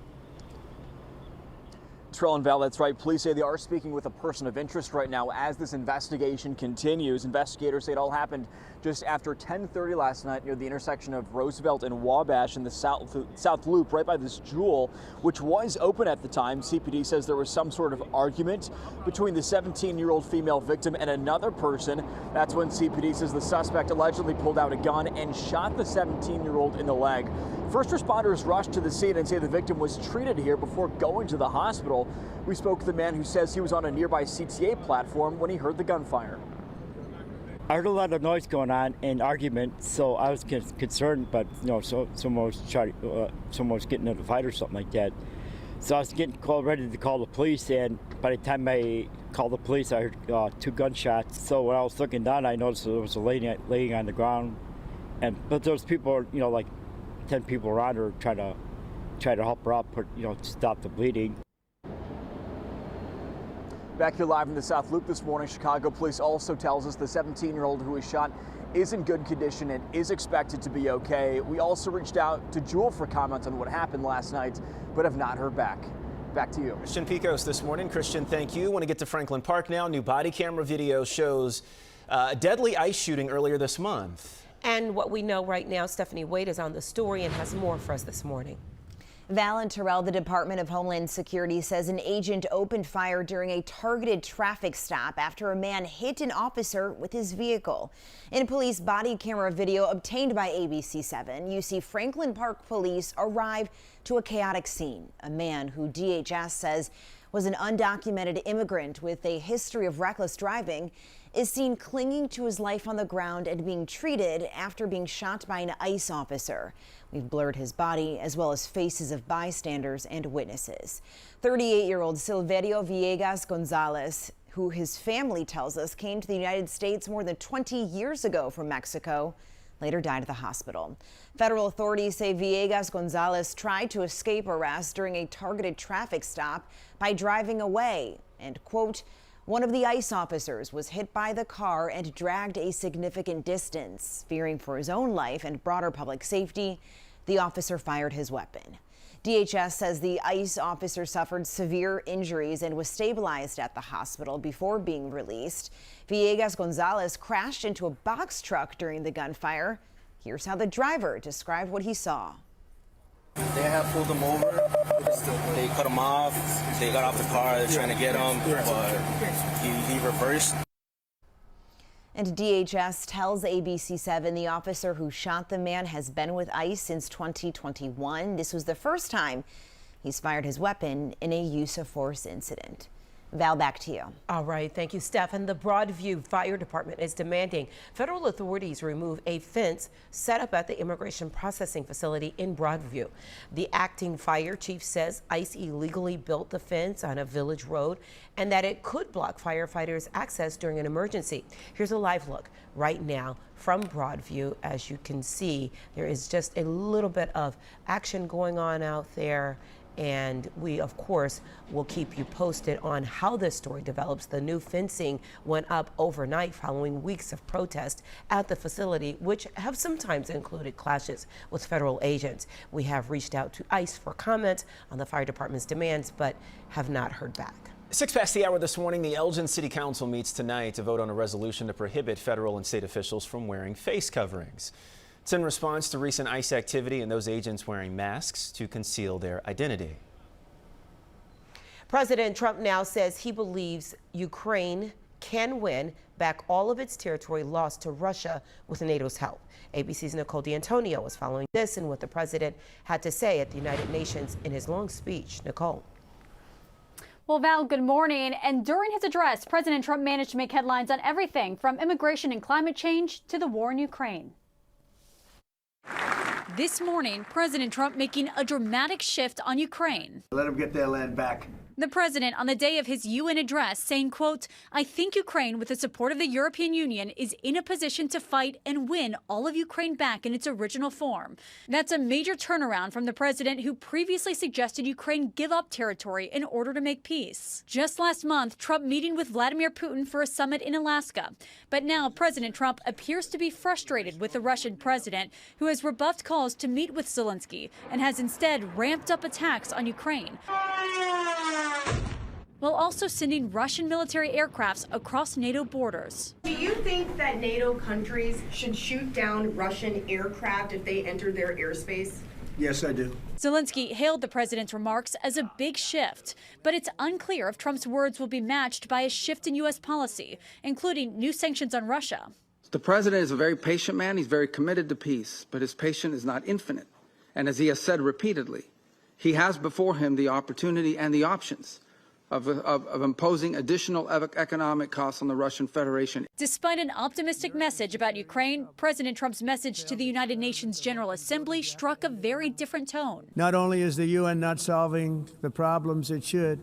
Terrell and Val, that's right. Police say they are speaking with a person of interest right now as this investigation continues. Investigators say it all happened just after 10:30 last night near the intersection of Roosevelt and Wabash in the South Loop, right by this Jewel, which was open at the time. CPD says there was some sort of argument between the 17-year-old female victim and another person. That's when CPD says the suspect allegedly pulled out a gun and shot the 17-year-old in the leg. First responders rushed to the scene and say the victim was treated here before going to the hospital. We spoke to the man who says he was on a nearby CTA platform when he heard the gunfire. I heard a lot of noise going on and argument, so I was concerned, but someone was getting in a fight or something like that. So I was ready to call the police, and by the time I called the police, I heard 2 gunshots. So when I was looking down, I noticed there was a lady laying on the ground, but there was people, like 10 people around her trying to help her up, stop the bleeding. Back here live in the South Loop this morning, Chicago police also tells us the 17-year-old who was shot is in good condition and is expected to be okay. We also reached out to Jewel for comments on what happened last night, but have not heard back. Back to you. Christian Picos this morning. Christian, thank you. Want to get to Franklin Park now. New body camera video shows a deadly ice shooting earlier this month. And what we know right now, Stephanie Wade is on the story and has more for us this morning. Val and Terrell, the Department of Homeland Security says an agent opened fire during a targeted traffic stop after a man hit an officer with his vehicle. In police body camera video obtained by ABC7, you see Franklin Park police arrive to a chaotic scene. A man who DHS says was an undocumented immigrant with a history of reckless driving is seen clinging to his life on the ground and being treated after being shot by an ICE officer. We've blurred his body as well as faces of bystanders and witnesses. 38-year-old Silverio Villegas Gonzalez, who his family tells us came to the United States more than 20 years ago from Mexico, later died at the hospital. Federal authorities say Villegas Gonzalez tried to escape arrest during a targeted traffic stop by driving away and, quote, one of the ICE officers was hit by the car and dragged a significant distance. Fearing for his own life and broader public safety, the officer fired his weapon. DHS says the ICE officer suffered severe injuries and was stabilized at the hospital before being released. Villegas Gonzalez crashed into a box truck during the gunfire. Here's how the driver described what he saw. They have pulled him over. They cut him off. They got off the car. They're trying to get him, but he reversed. And DHS tells ABC7 the officer who shot the man has been with ICE since 2021. This was the first time he's fired his weapon in a use of force incident. Val, back to you. All right. Thank you, Steph. And the Broadview Fire Department is demanding federal authorities remove a fence set up at the immigration processing facility in Broadview. The acting fire chief says ICE illegally built the fence on a village road and that it could block firefighters' access during an emergency. Here's a live look right now from Broadview. As you can see, there is just a little bit of action going on out there. And we, of course, will keep you posted on how this story develops. The new fencing went up overnight following weeks of protest at the facility, which have sometimes included clashes with federal agents. We have reached out to ICE for comment on the fire department's demands, but have not heard back. 6 past the hour this morning, the Elgin City Council meets tonight to vote on a resolution to prohibit federal and state officials from wearing face coverings. It's in response to recent ICE activity and those agents wearing masks to conceal their identity. President Trump now says he believes Ukraine can win back all of its territory lost to Russia with NATO's help. ABC's Nicole D'Antonio was following this and what the president had to say at the United Nations in his long speech. Nicole. Well, Val, good morning. And during his address, President Trump managed to make headlines on everything from immigration and climate change to the war in Ukraine. This morning, President Trump making a dramatic shift on Ukraine. Let them get their land back. The president on the day of his UN address saying, quote, I think Ukraine, with the support of the European Union, is in a position to fight and win all of Ukraine back in its original form. That's a major turnaround from the president who previously suggested Ukraine give up territory in order to make peace. Just last month, Trump meeting with Vladimir Putin for a summit in Alaska. But now President Trump appears to be frustrated with the Russian president, who has rebuffed calls to meet with Zelensky and has instead ramped up attacks on Ukraine, while also sending Russian military aircrafts across NATO borders. Do you think that NATO countries should shoot down Russian aircraft if they enter their airspace? Yes, I do. Zelensky hailed the president's remarks as a big shift, but it's unclear if Trump's words will be matched by a shift in U.S. policy, including new sanctions on Russia. The president is a very patient man. He's very committed to peace, but his patience is not infinite. And as he has said repeatedly, he has before him the opportunity and the options of imposing additional economic costs on the Russian Federation. Despite an optimistic message about Ukraine, President Trump's message to the United Nations General Assembly struck a very different tone. Not only is the UN not solving the problems it should,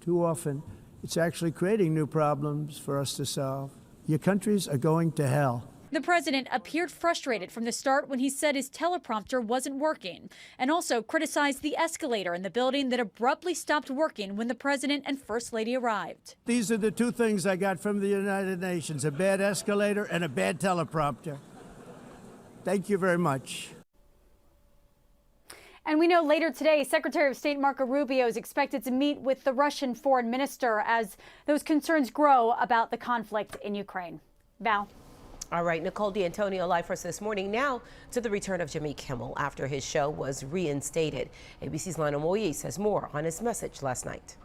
too often, it's actually creating new problems for us to solve. Your countries are going to hell. The president appeared frustrated from the start when he said his teleprompter wasn't working, and also criticized the escalator in the building that abruptly stopped working when the president and first lady arrived. These are the two things I got from the United Nations, a bad escalator and a bad teleprompter. Thank you very much. And we know later today, Secretary of State Marco Rubio is expected to meet with the Russian foreign minister as those concerns grow about the conflict in Ukraine. Val. All right, Nicole D'Antonio live for us this morning. Now to the return of Jimmy Kimmel after his show was reinstated. ABC's Lionel Moise has more on his message last night.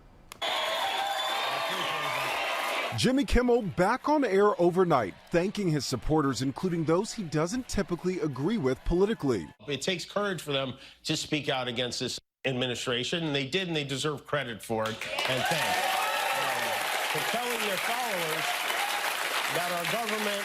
Jimmy Kimmel back on air overnight, thanking his supporters, including those he doesn't typically agree with politically. It takes courage for them to speak out against this administration, and they did, and they deserve credit for it. And thanks. For telling their followers that our government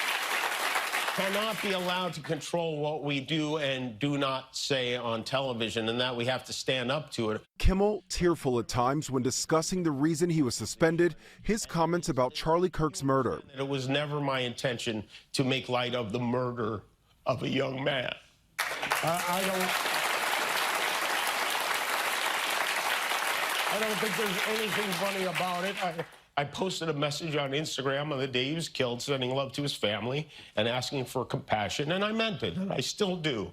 cannot be allowed to control what we do and do not say on television, and that we have to stand up to it. Kimmel tearful at times when discussing the reason he was suspended, his comments about Charlie Kirk's murder. It was never my intention to make light of the murder of a young man. I don't think there's anything funny about it. I posted a message on Instagram on the day he was killed, sending love to his family and asking for compassion, and I meant it, and I still do.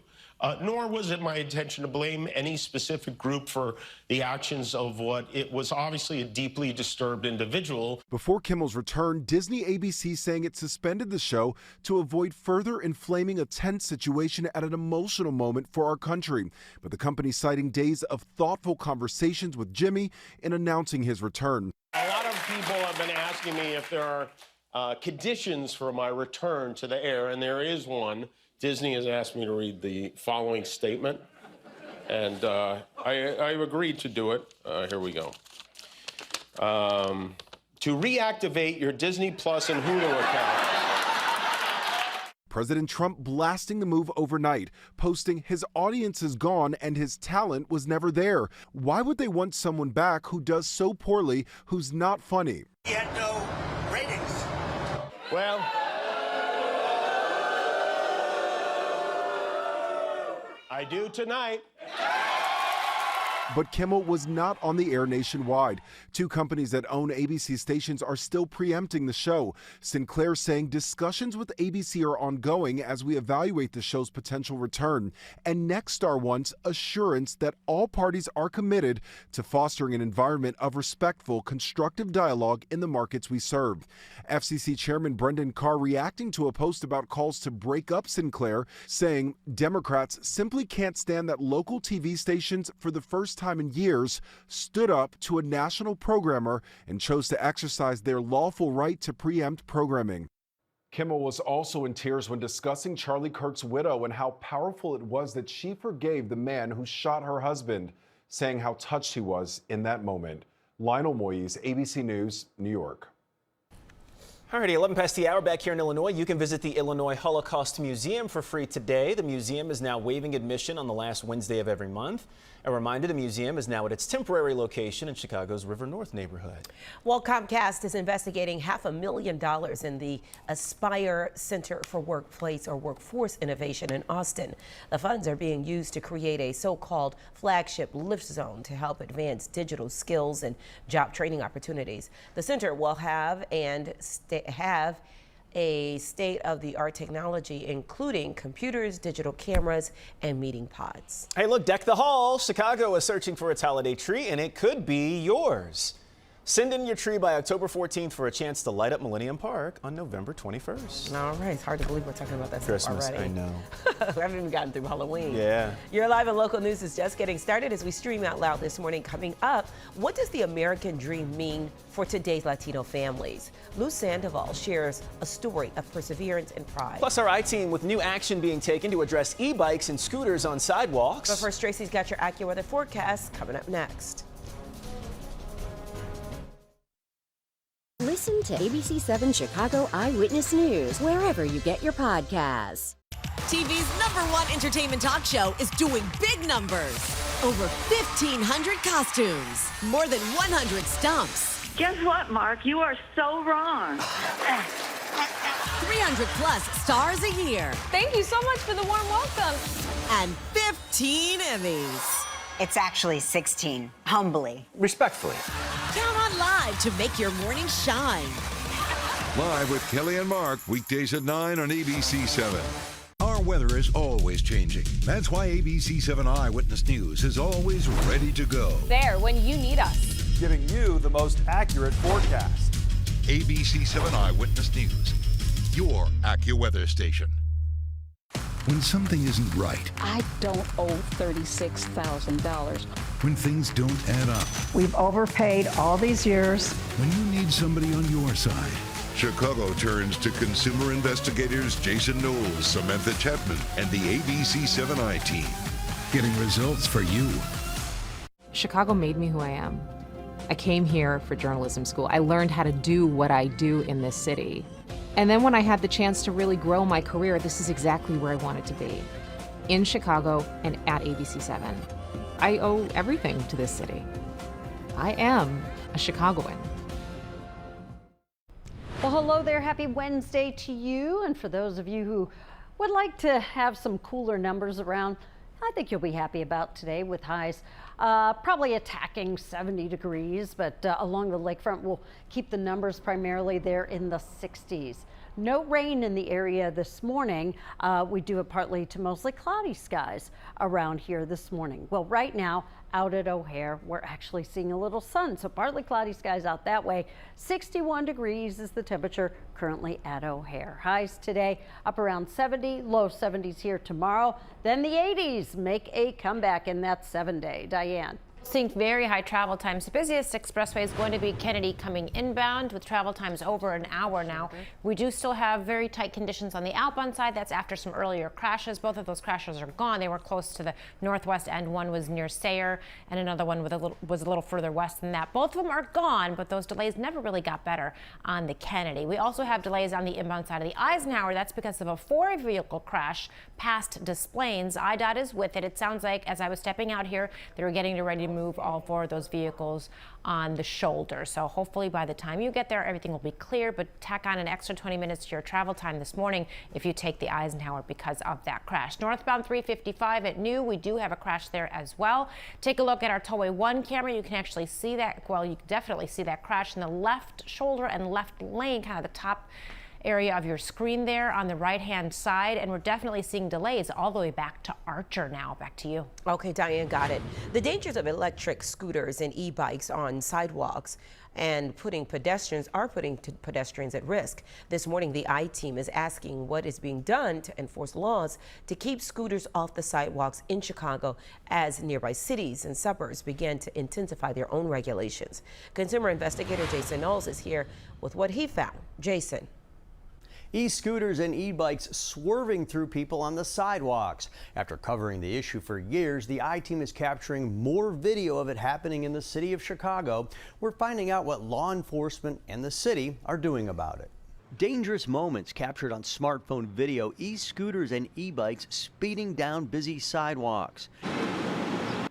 Nor was it my intention to blame any specific group for the actions of what it was obviously a deeply disturbed individual. Before Kimmel's return, Disney ABC saying it suspended the show to avoid further inflaming a tense situation at an emotional moment for our country. But the company citing days of thoughtful conversations with Jimmy in announcing his return. A lot of people have been asking me if there are conditions for my return to the air, and there is one. Disney has asked me to read the following statement, and I agreed to do it. Here we go. To reactivate your Disney Plus and Hulu account. President Trump blasting the move overnight, posting his audience is gone and his talent was never there. Why would they want someone back who does so poorly, who's not funny? He had no ratings. Well, I do tonight. But Kimmel was not on the air nationwide. Two companies that own ABC stations are still preempting the show. Sinclair saying discussions with ABC are ongoing as we evaluate the show's potential return. And Nexstar wants assurance that all parties are committed to fostering an environment of respectful, constructive dialogue in the markets we serve. FCC Chairman Brendan Carr reacting to a post about calls to break up Sinclair, saying Democrats simply can't stand that local TV stations for the first time in years stood up to a national programmer and chose to exercise their lawful right to preempt programming. Kimmel was also in tears when discussing Charlie Kirk's widow and how powerful it was that she forgave the man who shot her husband, saying how touched he was in that moment. Lionel Moise, ABC News, New York. Alrighty, 11 past the hour back here in Illinois. You can visit the Illinois Holocaust Museum for free today. The museum is now waiving admission on the last Wednesday of every month. A reminder, the museum is now at its temporary location in Chicago's River North neighborhood. Well, Comcast is investigating $500,000 in the Aspire Center for Workplace or Workforce Innovation in Austin. The funds are being used to create a so-called flagship lift zone to help advance digital skills and job training opportunities. The center will have a state-of-the-art technology, including computers, digital cameras, and meeting pods. Hey, look, deck the halls. Chicago is searching for its holiday tree, and it could be yours. Send in your tree by October 14th for a chance to light up Millennium Park on November 21st. All right, it's hard to believe we're talking about that Christmas, already. I know. We haven't even gotten through Halloween. Yeah. Your live and local news is just getting started as we stream out loud this morning. Coming up, what does the American dream mean for today's Latino families? Lou Sandoval shares a story of perseverance and pride. Plus, our I-Team with new action being taken to address e-bikes and scooters on sidewalks. But first, Tracy's got your AccuWeather forecast coming up next. Listen to ABC7 Chicago Eyewitness News wherever you get your podcasts. TV's #1 entertainment talk show is doing big numbers. Over 1,500 costumes, more than 100 stumps. Guess what, Mark? You are so wrong. 300+ stars a year. Thank you so much for the warm welcome. And 15 Emmys. It's actually 16, humbly. Respectfully. Count on Live to make your morning shine. Live with Kelly and Mark, weekdays at 9 on ABC7. Our weather is always changing. That's why ABC7 Eyewitness News is always ready to go. There when you need us. Giving you the most accurate forecast. ABC7 Eyewitness News, your AccuWeather station. When something isn't right, I don't owe $36,000. when things don't add up, We've overpaid all these years. when you need somebody on your side, Chicago turns to consumer investigators Jason Knowles, Samantha Chapman, and the ABC7 I team, getting results for you. Chicago made me who I am. I came here for journalism school. I learned how to do what I do in this city. And then when I had the chance to really grow my career, this is exactly where I wanted to be, in Chicago and at ABC7. I owe everything to this city. I am a Chicagoan. Well, hello there. Happy Wednesday to you. And for those of you who would like to have some cooler numbers around, I think you'll be happy about today with highs probably attacking 70 degrees, but along the lakefront we'll keep the numbers primarily there in the 60s. No rain in the area this morning. We do have partly to mostly cloudy skies around here this morning. Well, right now out at O'Hare, we're actually seeing a little sun, so partly cloudy skies out that way. 61 degrees is the temperature currently at O'Hare. Highs today up around 70, low 70s here tomorrow. Then the 80s make a comeback in that 7-day. Diane. Seeing very high travel times. The busiest expressway is going to be Kennedy coming inbound with travel times over an hour now. We do still have very tight conditions on the outbound side. That's after some earlier crashes. Both of those crashes are gone. They were close to the northwest end. One was near Sayre and another one was a little further west than that. Both of them are gone, but those delays never really got better on the Kennedy. We also have delays on the inbound side of the Eisenhower. That's because of a 4-vehicle crash past Des Plaines. IDOT is with it. It sounds like as I was stepping out here, they were getting ready to move all 4 of those vehicles on the shoulder. So hopefully by the time you get there, everything will be clear, but tack on an extra 20 minutes to your travel time this morning if you take the Eisenhower because of that crash. Northbound 355 at New, we do have a crash there as well. Take a look at our Tollway 1 camera. You can actually see that, well, you can definitely see that crash in the left shoulder and left lane, kind of the top area of your screen there on the right-hand side, and we're definitely seeing delays all the way back to Archer now. Back to you. Okay, Diane, got it. The dangers of electric scooters and e-bikes on sidewalks and putting pedestrians at risk. This morning, the I-Team is asking what is being done to enforce laws to keep scooters off the sidewalks in Chicago as nearby cities and suburbs begin to intensify their own regulations. Consumer investigator Jason Knowles is here with what he found. Jason. E-scooters and e-bikes swerving through people on the sidewalks. After covering the issue for years, the I-Team is capturing more video of it happening in the city of Chicago. We're finding out what law enforcement and the city are doing about it. Dangerous moments captured on smartphone video, e-scooters and e-bikes speeding down busy sidewalks.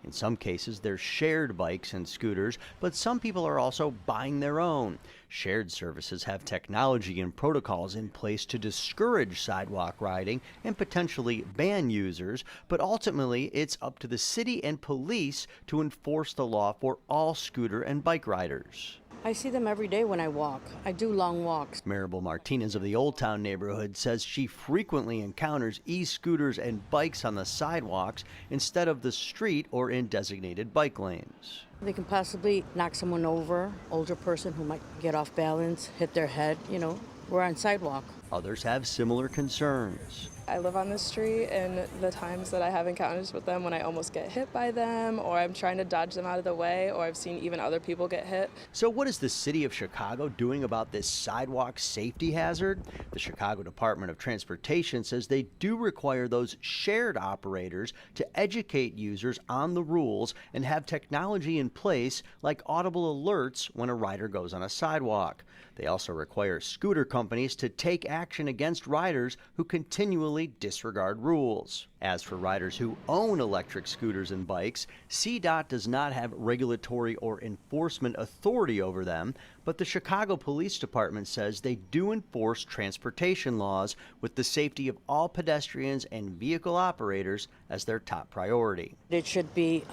In some cases, they're shared bikes and scooters, but some people are also buying their own. Shared services have technology and protocols in place to discourage sidewalk riding and potentially ban users, but ultimately it's up to the city and police to enforce the law for all scooter and bike riders. I see them every day when I walk. I do long walks. Maribel Martinez of the Old Town neighborhood says she frequently encounters e-scooters and bikes on the sidewalks instead of the street or in designated bike lanes. They can possibly knock someone over, older person who might get off balance, hit their head, you know. We're on sidewalk. Others have similar concerns. I live on the street, and the times that I have encounters with them when I almost get hit by them, or I'm trying to dodge them out of the way, or I've seen even other people get hit. So what is the city of Chicago doing about this sidewalk safety hazard? The Chicago Department of Transportation says they do require those shared operators to educate users on the rules and have technology in place like audible alerts when a rider goes on a sidewalk. They also require scooter companies to take action against riders who continually disregard rules. As for riders who own electric scooters and bikes, CDOT does not have regulatory or enforcement authority over them, but the Chicago Police Department says they do enforce transportation laws with the safety of all pedestrians and vehicle operators as their top priority. It should be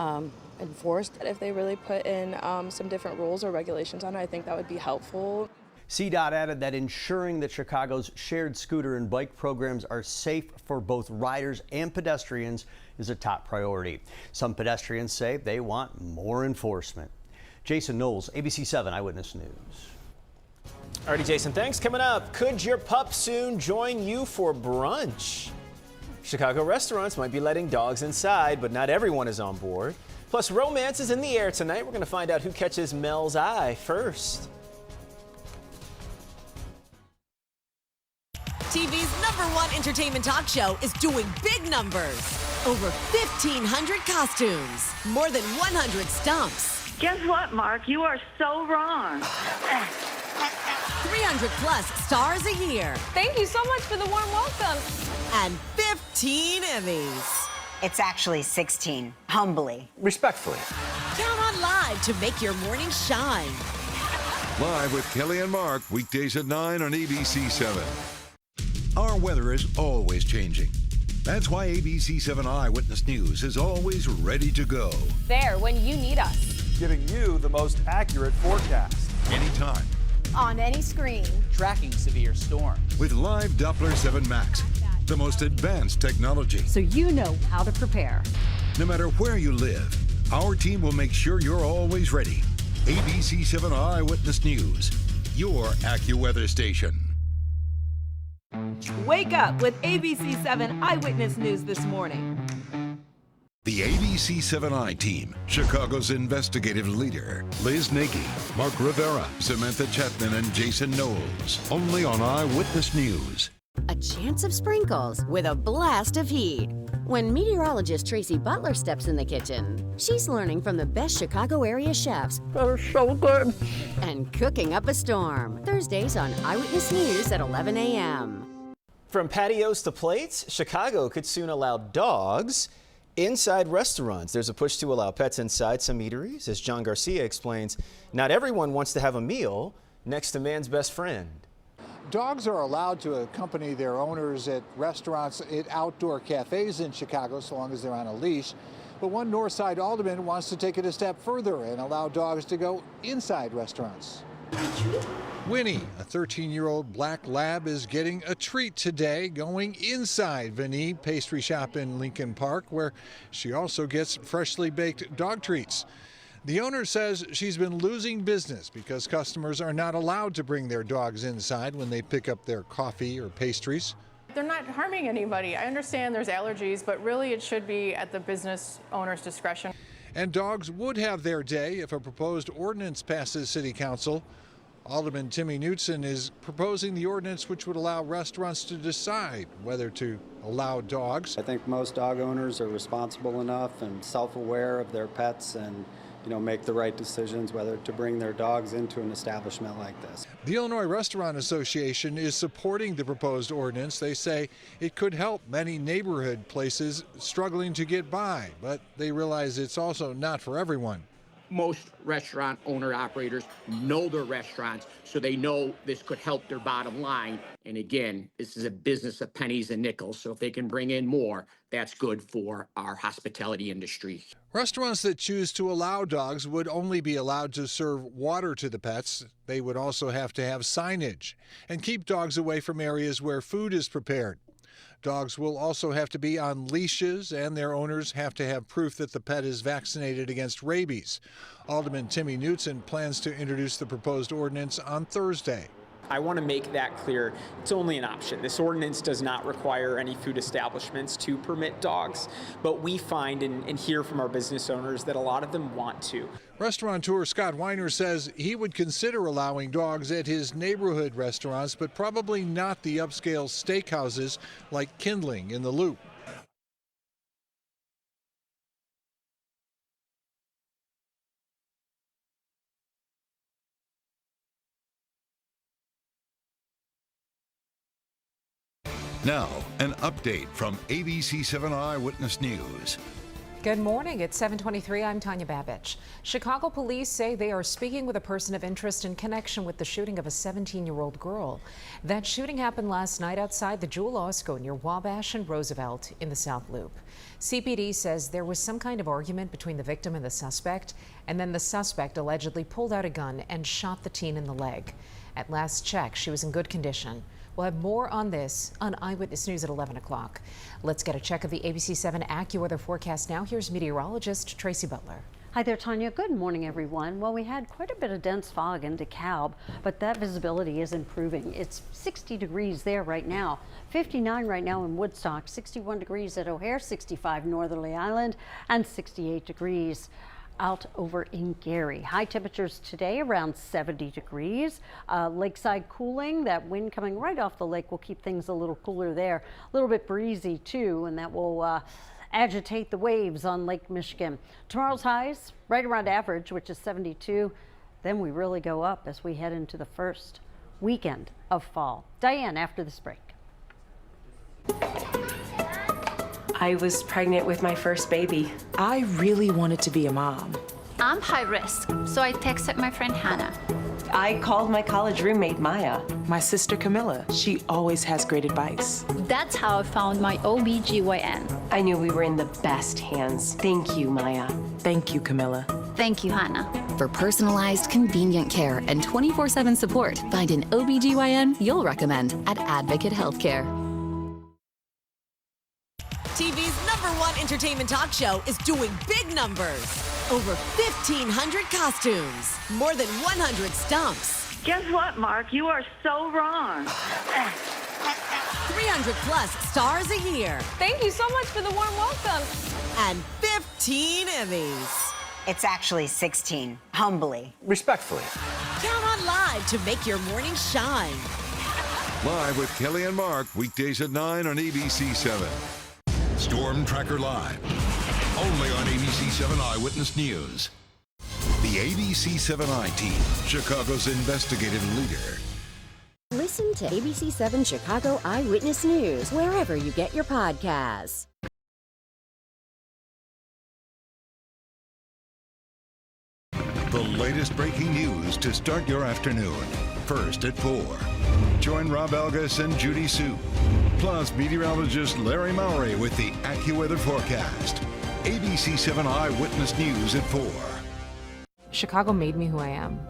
enforced. If they really put in some different rules or regulations on it, I think that would be helpful. CDOT added that ensuring that Chicago's shared scooter and bike programs are safe for both riders and pedestrians is a top priority. Some pedestrians say they want more enforcement. Jason Knowles, ABC 7 Eyewitness News. Alrighty, Jason, thanks. Coming up, could your pup soon join you for brunch? Chicago restaurants might be letting dogs inside, but not everyone is on board. Plus, romance is in the air tonight. We're going to find out who catches Mel's eye first. TV's #1 entertainment talk show is doing big numbers. Over 1,500 costumes, more than 100 stumps. Guess what, Mark? You are so wrong. 300 plus stars a year. Thank you so much for the warm welcome. And 15 Emmys. It's actually 16, humbly. Respectfully. Count on Live to make your morning shine. Live with Kelly and Mark, weekdays at 9 on ABC 7. Our weather is always changing. That's why ABC 7 Eyewitness News is always ready to go. There when you need us. Giving you the most accurate forecast. Anytime. On any screen. Tracking severe storms. With live Doppler 7 Max, the most advanced technology. So you know how to prepare. No matter where you live, our team will make sure you're always ready. ABC 7 Eyewitness News, your AccuWeather station. Wake up with ABC 7 Eyewitness News this morning. The ABC 7i team, Chicago's investigative leader, Liz Nagy, Mark Rivera, Samantha Chapman, and Jason Knowles. Only on Eyewitness News. A chance of sprinkles with a blast of heat. When meteorologist Tracy Butler steps in the kitchen, she's learning from the best Chicago area chefs. They're so good. And cooking up a storm. Thursdays on Eyewitness News at 11 a.m. From patios to plates, Chicago could soon allow dogs inside restaurants. There's a push to allow pets inside some eateries. As John Garcia explains, not everyone wants to have a meal next to man's best friend. Dogs are allowed to accompany their owners at restaurants, at outdoor cafes in Chicago, so long as they're on a leash. But one Northside alderman wants to take it a step further and allow dogs to go inside restaurants. Winnie, a 13-year-old black lab, is getting a treat today going inside Vinnie Pastry Shop in Lincoln Park, where she also gets freshly baked dog treats. The owner says she's been losing business because customers are not allowed to bring their dogs inside when they pick up their coffee or pastries. They're not harming anybody. I understand there's allergies, but really it should be at the business owner's discretion. And dogs would have their day if a proposed ordinance passes City Council. Alderman Timmy Knutson is proposing the ordinance which would allow restaurants to decide whether to allow dogs. I think most dog owners are responsible enough and self-aware of their pets and make the right decisions whether to bring their dogs into an establishment like this. The Illinois Restaurant Association is supporting the proposed ordinance. They say it could help many neighborhood places struggling to get by, but they realize it's also not for everyone. Most restaurant owner-operators know their restaurants, so they know this could help their bottom line. And again, this is a business of pennies and nickels, so if they can bring in more, that's good for our hospitality industry. Restaurants that choose to allow dogs would only be allowed to serve water to the pets. They would also have to have signage and keep dogs away from areas where food is prepared. Dogs will also have to be on leashes, and their owners have to have proof that the pet is vaccinated against rabies. Alderman Timmy Knutson plans to introduce the proposed ordinance on Thursday. I want to make that clear. It's only an option. This ordinance does not require any food establishments to permit dogs, but we find and hear from our business owners that a lot of them want to. Restaurateur Scott Weiner says he would consider allowing dogs at his neighborhood restaurants, but probably not the upscale steakhouses like Kindling in the Loop. Now, an update from ABC 7 Eyewitness News. Good morning. It's 7:23. I'm Tanya Babich. Chicago police say they are speaking with a person of interest in connection with the shooting of a 17-year-old girl. That shooting happened last night outside the Jewel Osco near Wabash and Roosevelt in the South Loop. CPD says there was some kind of argument between the victim and the suspect, and then the suspect allegedly pulled out a gun and shot the teen in the leg. At last check, she was in good condition. We'll have more on this on Eyewitness News at 11 o'clock. Let's get a check of the ABC 7 AccuWeather forecast now. Here's meteorologist Tracy Butler. Hi there, Tanya. Good morning, everyone. Well, we had quite a bit of dense fog in DeKalb, but that visibility is improving. It's 60 degrees there right now, 59 right now in Woodstock, 61 degrees at O'Hare, 65 Northerly Island, and 68 degrees out over in Gary. High temperatures today around 70 degrees. Lakeside cooling, that wind coming right off the lake will keep things a little cooler there. A little bit breezy too, and that will agitate the waves on Lake Michigan. Tomorrow's highs right around average, which is 72. Then we really go up as we head into the first weekend of fall. Diane, after this break. I was pregnant with my first baby. I really wanted to be a mom. I'm high risk, so I texted my friend Hannah. I called my college roommate, Maya. My sister, Camilla. She always has great advice. That's how I found my OBGYN. I knew we were in the best hands. Thank you, Maya. Thank you, Camilla. Thank you, Hannah. For personalized, convenient care and 24/7 support, find an OBGYN you'll recommend at Advocate Healthcare. TV's #1 entertainment talk show is doing big numbers. Over 1,500 costumes, more than 100 stumps. Guess what, Mark? You are so wrong. 300 plus stars a year. Thank you so much for the warm welcome. And 15 Emmys. It's actually 16, humbly. Respectfully. Count on Live to make your morning shine. Live with Kelly and Mark, weekdays at 9 on ABC 7. Storm Tracker Live, only on ABC 7 Eyewitness News. The ABC 7 team, Chicago's investigative leader. Listen to ABC 7 Chicago Eyewitness News wherever you get your podcasts. The latest breaking news to start your afternoon. First at 4. Join Rob Elgas and Judy Sue. Plus meteorologist Larry Mowry with the AccuWeather forecast. ABC 7 Eyewitness News at 4. Chicago made me who I am.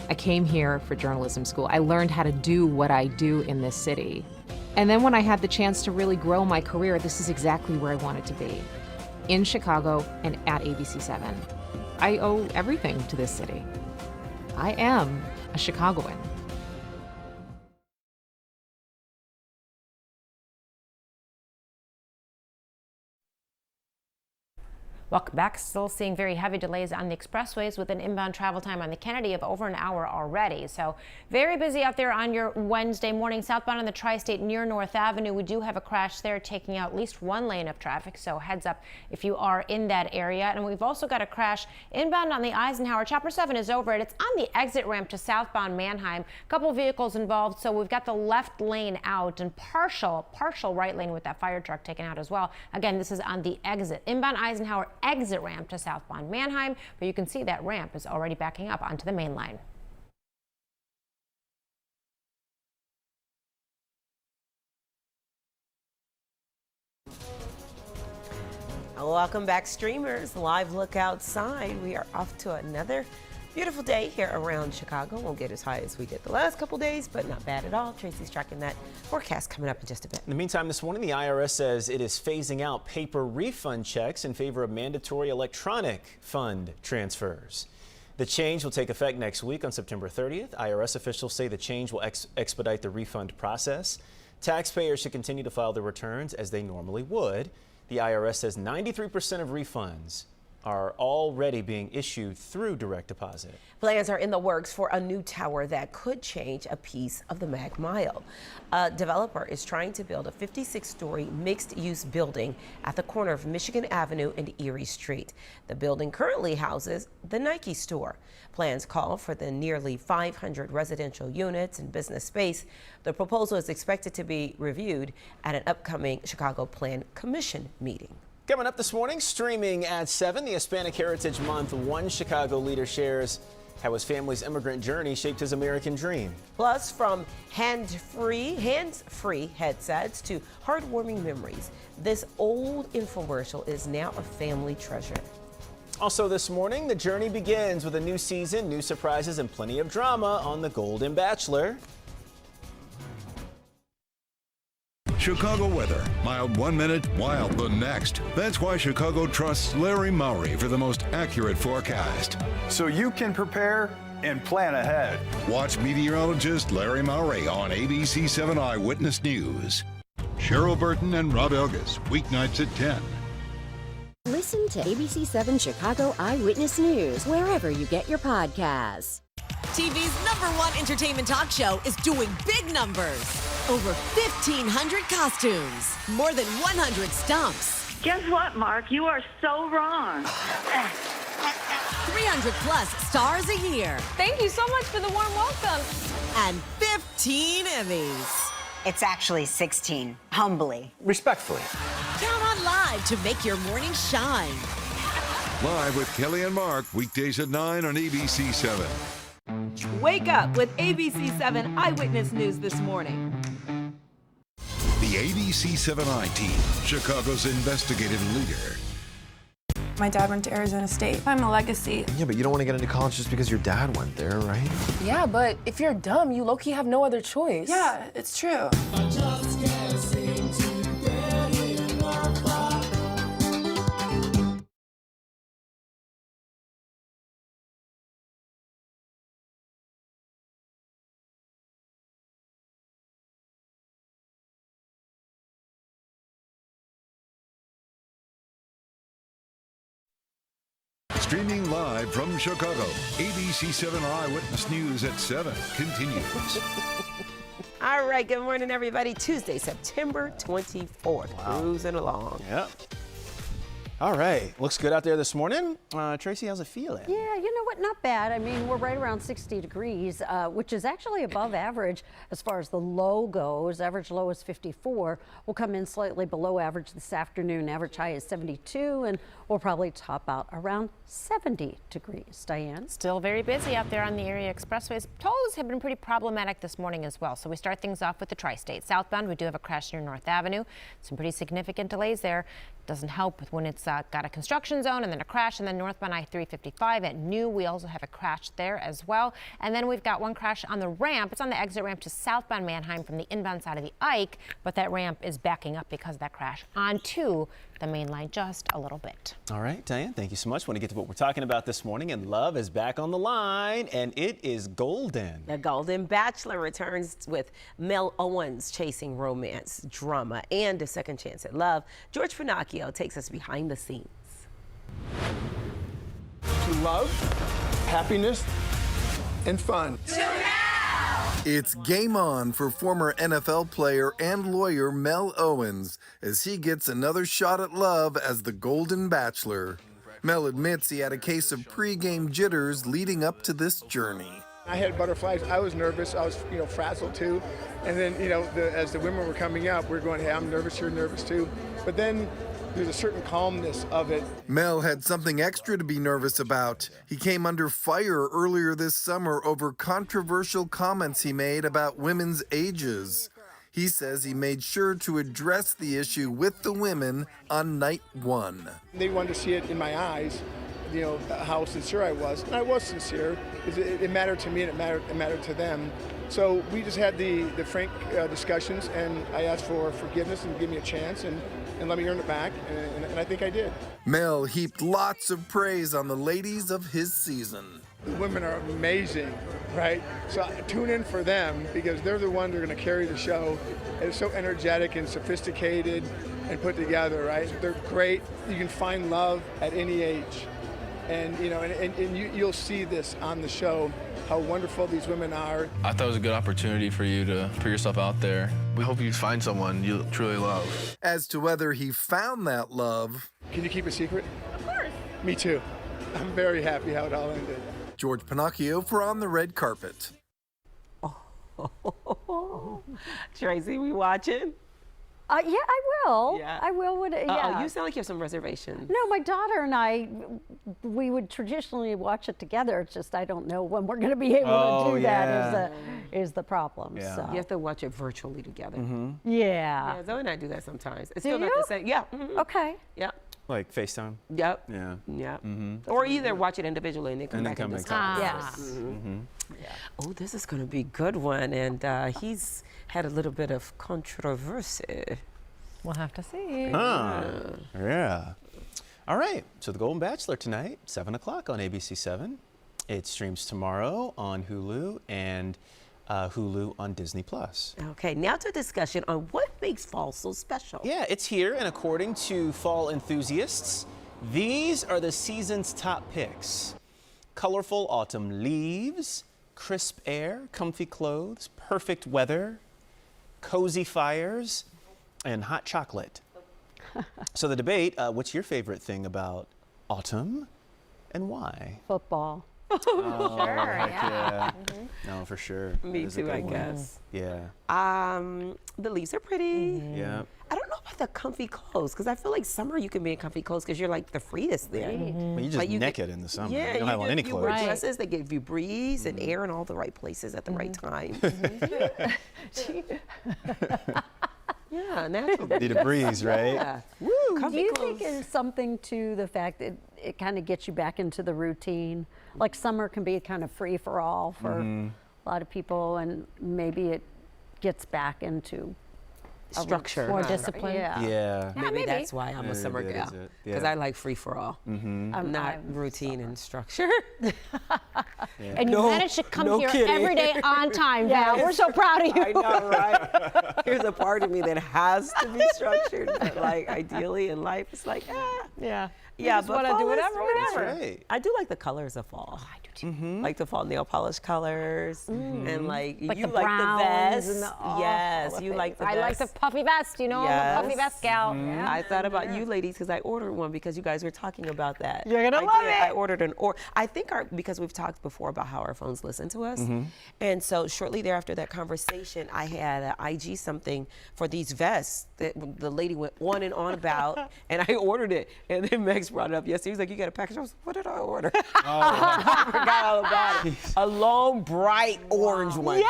I came here for journalism school. I learned how to do what I do in this city. And then when I had the chance to really grow my career, this is exactly where I wanted to be. In Chicago and at ABC 7. I owe everything to this city. I am a Chicagoan. Welcome back. Still seeing very heavy delays on the expressways with an inbound travel time on the Kennedy of over an hour already. So very busy out there on your Wednesday morning. Southbound on the Tri-State near North Avenue. We do have a crash there taking out at least one lane of traffic. So heads up if you are in that area. And we've also got a crash inbound on the Eisenhower. Chopper 7 is over it. It's on the exit ramp to southbound Manheim. A couple vehicles involved. So we've got the left lane out and partial right lane with that fire truck taken out as well. Again, this is on the exit. Inbound Eisenhower exit ramp to southbound Manheim, but you can see that ramp is already backing up onto the main line. Welcome back, streamers. Live look outside. We are off to another beautiful day here around Chicago. Won't get as high as we did the last couple days, but not bad at all. Tracy's tracking that forecast coming up in just a bit. In the meantime, this morning, the IRS says it is phasing out paper refund checks in favor of mandatory electronic fund transfers. The change will take effect next week on September 30th. IRS officials say the change will expedite the refund process. Taxpayers should continue to file their returns as they normally would. The IRS says 93% of refunds are already being issued through direct deposit. Plans are in the works for a new tower that could change a piece of the Mag Mile. A developer is trying to build a 56-story mixed-use building at the corner of Michigan Avenue and Erie Street. The building currently houses the Nike store. Plans call for the nearly 500 residential units and business space. The proposal is expected to be reviewed at an upcoming Chicago Plan Commission meeting. Coming up this morning, streaming at 7, the Hispanic Heritage Month. One Chicago leader shares how his family's immigrant journey shaped his American dream. Plus, from hands-free headsets to heartwarming memories, this old infomercial is now a family treasure. Also this morning, the journey begins with a new season, new surprises, and plenty of drama on The Golden Bachelor. Chicago weather. Mild 1 minute, wild the next. That's why Chicago trusts Larry Mowry for the most accurate forecast. So you can prepare and plan ahead. Watch meteorologist Larry Mowry on ABC 7 Eyewitness News. Cheryl Burton and Rob Elgas, weeknights at 10. Listen to ABC 7 Chicago Eyewitness News wherever you get your podcasts. TV's #1 entertainment talk show is doing big numbers. Over 1,500 costumes, more than 100 stumps. Guess what, Mark? You are so wrong. 300 plus stars a year. Thank you so much for the warm welcome. And 15 Emmys. It's actually 16, humbly. Respectfully. Count on Live to make your morning shine. Live with Kelly and Mark, weekdays at 9 on ABC 7. Wake up with ABC 7 Eyewitness News this morning. The ABC 7i team, Chicago's investigative leader. My dad went to Arizona State. I'm a legacy. Yeah, but you don't want to get into college just because your dad went there, right? Yeah, but if you're dumb, you low-key have no other choice. Yeah, it's true. Streaming live from Chicago, ABC 7 Eyewitness News at 7 continues. All right, good morning, everybody. Tuesday, September 24th. Wow. Cruising along. Yep. All right, looks good out there this morning. Tracy, how's it feeling? Yeah, you know what, not bad. I mean, we're right around 60 degrees, which is actually above average as far as the low goes. Average low is 54. We'll come in slightly below average this afternoon. Average high is 72, and we'll probably top out around 70 degrees. Diane? Still very busy out there on the area expressways. Tolls have been pretty problematic this morning as well. So we start things off with the tri-state. Southbound, we do have a crash near North Avenue. Some pretty significant delays there. Doesn't help when it's got a construction zone and then a crash, and then northbound I-355 at New, we also have a crash there as well. And then we've got one crash on the ramp. It's on the exit ramp to southbound Manheim from the inbound side of the Ike, but that ramp is backing up because of that crash onto the main line just a little bit. All right, Diane, thank you so much. Want to get to what we're talking about this morning, and love is back on the line, and it is golden. The Golden Bachelor returns with Mel Owens chasing romance, drama, and a second chance at love. George Finocchio takes us behind the scenes. To love, happiness, and fun. It's game on for former NFL player and lawyer Mel Owens as he gets another shot at love as the Golden Bachelor. Mel admits he had a case of pre-game jitters leading up to this journey. I had butterflies. I was nervous. I was, frazzled too. And then, as the women were coming up, we're going, hey, I'm nervous. You're nervous too. But then there's a certain calmness of it. Mel had something extra to be nervous about. He came under fire earlier this summer over controversial comments he made about women's ages. He says he made sure to address the issue with the women on night one. They wanted to see it in my eyes, how sincere I was. And I was sincere. It mattered to me and it mattered to them. So we just had the frank discussions, and I asked for forgiveness and give me a chance. And and let me earn it back, and I think I did. Mel heaped lots of praise on the ladies of his season. The women are amazing, right? So tune in for them because they're the ones that are going to carry the show. It's so energetic and sophisticated and put together, right? They're great. You can find love at any age. And you'll see this on the show, how wonderful these women are. I thought it was a good opportunity for you to put yourself out there. We hope you find someone you truly love. As to whether he found that love... Can you keep a secret? Of course. Me too. I'm very happy how it all ended. George Pinocchio for On the Red Carpet. Tracy, we watching? Yeah, I will. Yeah. I will. Yeah. You sound like you have some reservations. No, my daughter and I, we would traditionally watch it together. It's just I don't know when we're going to be able to do that is the problem. Yeah. So. You have to watch it virtually together. Yeah. Yeah, Zoe and I do that sometimes. It's Do still not you? the same. Yeah. Okay. Yeah. Like FaceTime? Yep. Yeah. Yeah. Or either watch it individually and then come back and discuss. Yes. Oh, this is going to be a good one. And he's had a little bit of controversy. We'll have to see. Yeah. All right. So The Golden Bachelor tonight, 7 o'clock on ABC 7. It streams tomorrow on Hulu and Hulu on Disney+. Okay, now to a discussion on what makes fall so special. Yeah, it's here, and according to fall enthusiasts, these are the season's top picks. Colorful autumn leaves, crisp air, comfy clothes, perfect weather, cozy fires, and hot chocolate. So the debate, what's your favorite thing about autumn and why? Football. Oh, Sure, heck yeah. No, for sure. Me That is a too, good I one. guess. Yeah. The leaves are pretty. Yeah. I don't know about the comfy clothes because I feel like summer you can be in comfy clothes because you're like the freest there. Well, you just naked in the summer. Yeah, you don't have on any you clothes. wear dresses that give you breeze and air in all the right places at the right time. Yeah, naturally. Need a breeze, right? Yeah. Do you think it's something to the fact that it kind of gets you back into the routine? Like summer can be kind of free for all for a lot of people, and maybe it gets back into Structure. more discipline. Yeah. Maybe that's why I'm a Maybe summer that girl is it. because Yeah. I like free for all. I'm Not routine and structure. And you managed to come here kidding. every day on time, Val. We're so proud of you. I know, right? There's a part of me that has to be structured, but like ideally in life, it's like, Yeah. yeah, just but wanna fall do is- whatever, whatever. That's right. I do like the colors of fall. I do too. Like the fall nail polish colors, and like you the like browns the vest. and the- oh, Yes, all you the like the I vest. like the puffy vest, you know, I'm a puffy vest gal. I thought about you ladies because I ordered one because you guys were talking about that. You're gonna I love did. it. I ordered I think because we've talked before about how our phones listen to us. And so shortly thereafter that conversation, I had an IG something for these vests that the lady went on and on about, and I ordered it. And then Max brought it up yesterday. He was like, you got a package? I was like, what did I order? I forgot all about it. A long, bright orange one. Yay!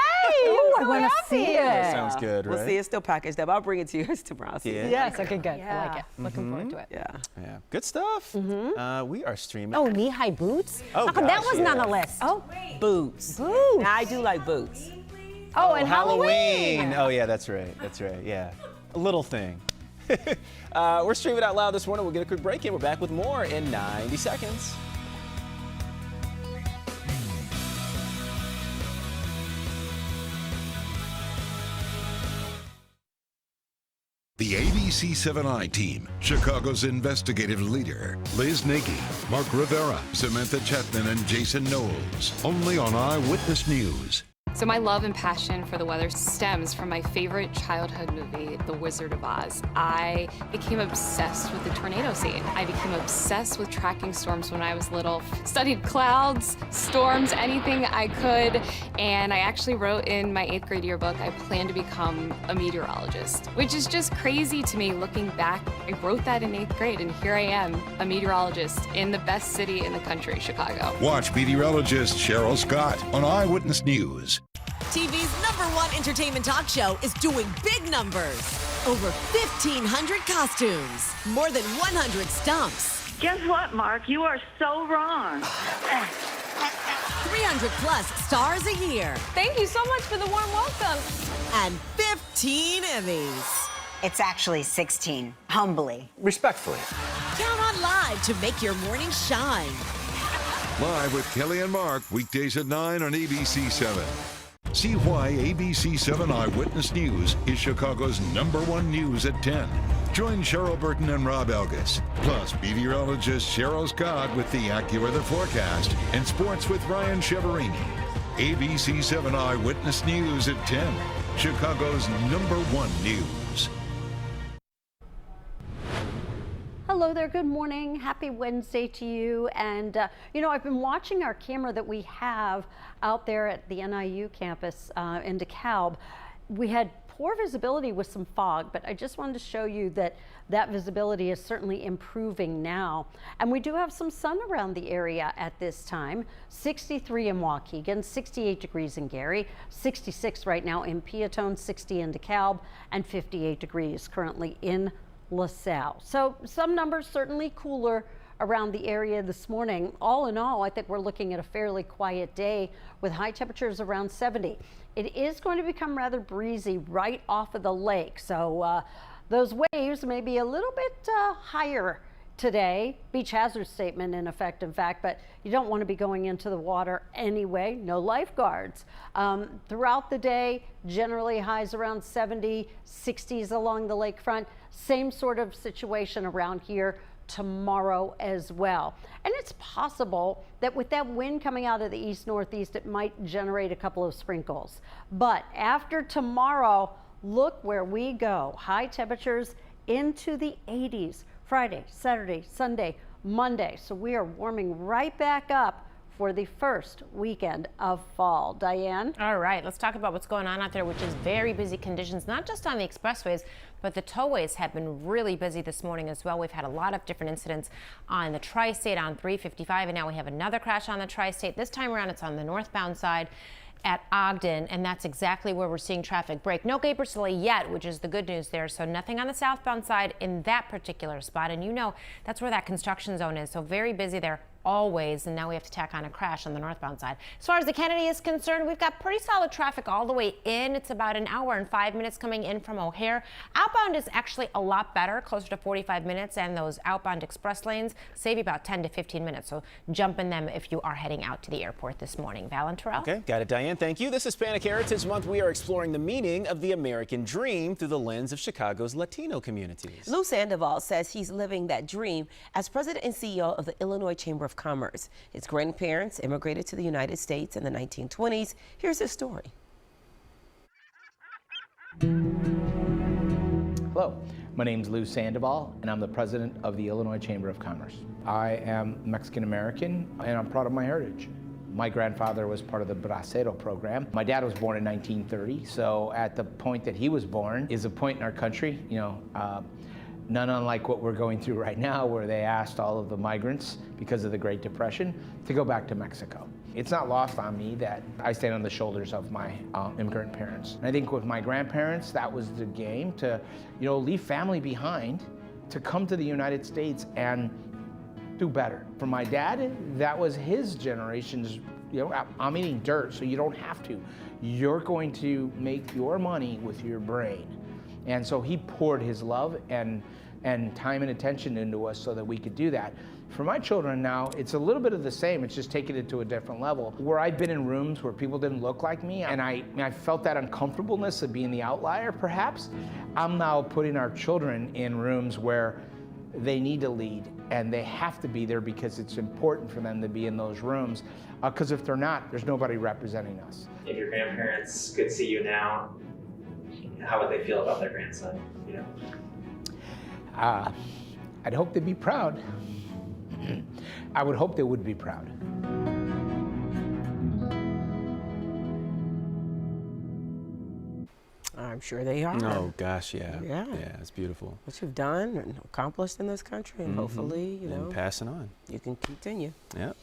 Ooh, I So want to see That it. sounds good, right? We'll see. It's still packaged up. I'll bring it to you guys tomorrow. See Yeah. it. Yes, okay, good. I Yeah. like it. Looking forward to it. Yeah. Yeah. Good stuff. We are streaming. Oh, knee-high boots? Oh, How come that gosh, wasn't on yeah. the list? Oh, Boots. boots. Now, I do like boots. Oh, and Halloween. Oh, yeah, that's right. That's right. Yeah. A little thing. We're streaming out loud this morning. We'll get a quick break in. We're back with more in 90 seconds. The ABC 7i team, Chicago's investigative leader, Liz Nagy, Mark Rivera, Samantha Chapman, and Jason Knowles. Only on Eyewitness News. So my love and passion for the weather stems from my favorite childhood movie, The Wizard of Oz. I became obsessed with the tornado scene. I became obsessed with tracking storms when I was little. Studied clouds, storms, anything I could, and I actually wrote in my 8th grade yearbook, I plan to become a meteorologist, which is just crazy to me looking back. I wrote that in 8th grade, and here I am, a meteorologist in the best city in the country, Chicago. Watch meteorologist Cheryl Scott on Eyewitness News. TV's #1 entertainment talk show is doing big numbers. Over 1,500 costumes, more than 100 stumps. Guess what, Mark? You are so wrong. 300 plus stars a year. Thank you so much for the warm welcome. And 15 Emmys. It's actually 16, humbly. Respectfully. Count on Live to make your morning shine. Live with Kelly and Mark, weekdays at 9 on ABC 7. See why ABC 7 Eyewitness News is Chicago's #1 news at 10. Join Cheryl Burton and Rob Elgis, plus meteorologist Cheryl Scott with the AccuWeather forecast and sports with Ryan Cheverini. ABC 7 Eyewitness News at 10, Chicago's #1 news. Hello there, good morning. Happy Wednesday to you. And, you know, I've been watching our camera that we have out there at the NIU campus in DeKalb. We had poor visibility with some fog, but I just wanted to show you that that visibility is certainly improving now. And we do have some sun around the area at this time. 63 in Waukegan, 68 degrees in Gary, 66 right now in Peatone, 60 in DeKalb, and 58 degrees currently in LaSalle. So some numbers certainly cooler around the area this morning. All in all, I think we're looking at a fairly quiet day with high temperatures around 70. It is going to become rather breezy right off of the lake. So those waves may be a little bit higher today. Beach hazard statement in effect, in fact, but you don't want to be going into the water anyway. No lifeguards. Throughout the day, generally highs around 70, 60s along the lakefront. Same sort of situation around here tomorrow as well. And it's possible that with that wind coming out of the east-northeast, it might generate a couple of sprinkles. But after tomorrow, look where we go. High temperatures into the 80s. Friday, Saturday, Sunday, Monday. So we are warming right back up for the first weekend of fall. Diane? All right, let's talk about what's going on out there, which is very busy conditions, not just on the expressways, but the tollways have been really busy this morning as well. We've had a lot of different incidents on the Tri-State on 355, and now we have another crash on the Tri-State. This time around, it's on the northbound side at Ogden, and that's exactly where we're seeing traffic break. No Gabrus delay yet, which is the good news there. So nothing on the southbound side in that particular spot. And you know, that's where that construction zone is. So very busy there always. And now we have to tack on a crash on the northbound side. As far as the Kennedy is concerned, we've got pretty solid traffic all the way in. It's about an hour and 5 minutes coming in from O'Hare. Outbound is actually a lot better, closer to 45 minutes. And those outbound express lanes save you about 10 to 15 minutes. So jump in them if you are heading out to the airport this morning. Valenterell? Okay, got it, Diane. Thank you. This Hispanic Heritage Month. We are exploring the meaning of the American dream through the lens of Chicago's Latino communities. Lou Sandoval says he's living that dream as president and CEO of the Illinois Chamber of Commerce. His grandparents immigrated to the United States in the 1920s. Here's his story. Hello, my name's Lou Sandoval, and I'm the president of the Illinois Chamber of Commerce. I am Mexican American, and I'm proud of my heritage. My grandfather was part of the Bracero program. My dad was born in 1930, so at the point that he was born is a point in our country, none unlike what we're going through right now, where they asked all of the migrants, because of the Great Depression, to go back to Mexico. It's not lost on me that I stand on the shoulders of my immigrant parents. And I think with my grandparents, that was the game, to leave family behind, to come to the United States and do better. For my dad, that was his generation's, I'm eating dirt, so you don't have to. You're going to make your money with your brain. And so he poured his love and time and attention into us so that we could do that. For my children now, it's a little bit of the same. It's just taking it to a different level. Where I've been in rooms where people didn't look like me, and I felt that uncomfortableness of being the outlier, perhaps. I'm now putting our children in rooms where they need to lead, and they have to be there because it's important for them to be in those rooms. Because if they're not, there's nobody representing us. If your grandparents could see you now, how would they feel about their grandson? I'd hope they'd be proud. I would hope they would be proud. I'm sure they are. Oh gosh, yeah. Yeah. Yeah, it's beautiful. What you've done and accomplished in this country, and hopefully, and passing on. You can continue. Yeah.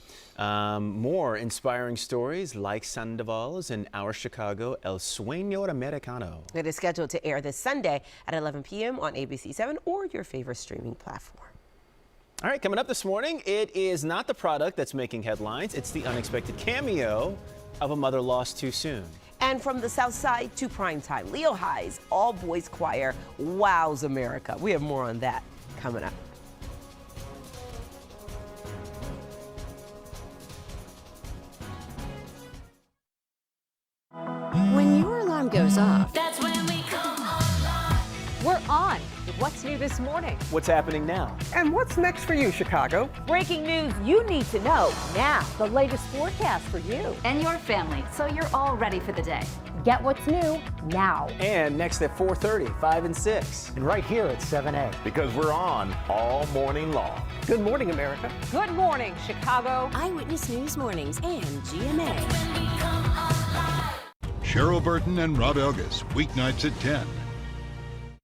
More inspiring stories like Sandoval's in Our Chicago, El Sueño Americano. It is scheduled to air this Sunday at 11 p.m. on ABC 7 or your favorite streaming platform. All right, coming up this morning, it is not the product that's making headlines. It's the unexpected cameo of a mother lost too soon. And from the South Side to primetime, Leo High's all-boys choir wows America. We have more on that coming up. When your alarm goes off, That's when we come alive. We're on with what's new this morning. What's happening now? And what's next for you, Chicago? Breaking news you need to know now. The latest forecast for you And your family, so you're all ready for the day. Get what's new now. And next at 4:30, 5 and 6. And right here at 7A. Because we're on all morning long. Good morning, America. Good morning, Chicago. Eyewitness News Mornings and GMA. Cheryl Burton and Rob Elgas, weeknights at 10.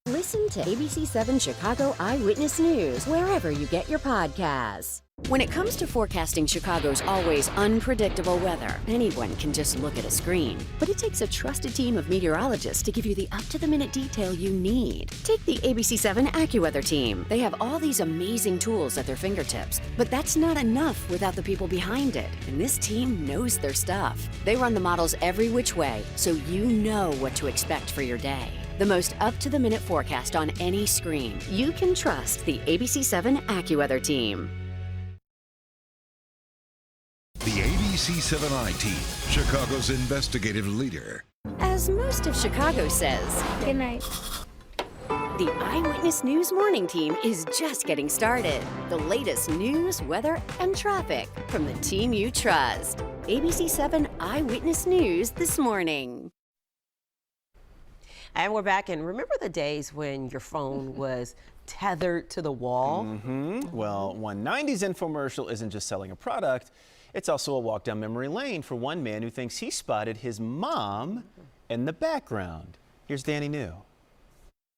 Listen to ABC 7 Chicago Eyewitness News wherever you get your podcasts. When it comes to forecasting Chicago's always unpredictable weather, anyone can just look at a screen. But it takes a trusted team of meteorologists to give you the up-to-the-minute detail you need. Take the ABC 7 AccuWeather team. They have all these amazing tools at their fingertips. But that's not enough without the people behind it. And this team knows their stuff. They run the models every which way, so you know what to expect for your day. The most up-to-the-minute forecast on any screen. You can trust the ABC 7 AccuWeather team. The ABC 7I team, Chicago's investigative leader. As most of Chicago says, Good night. the Eyewitness News Morning Team is just getting started. The latest news, weather, and traffic from the team you trust. ABC 7 Eyewitness News this morning. And we're back, and remember the days when your phone was tethered to the wall? Well, one 90s infomercial isn't just selling a product, it's also a walk down memory lane for one man who thinks he spotted his mom in the background. Here's Danny New.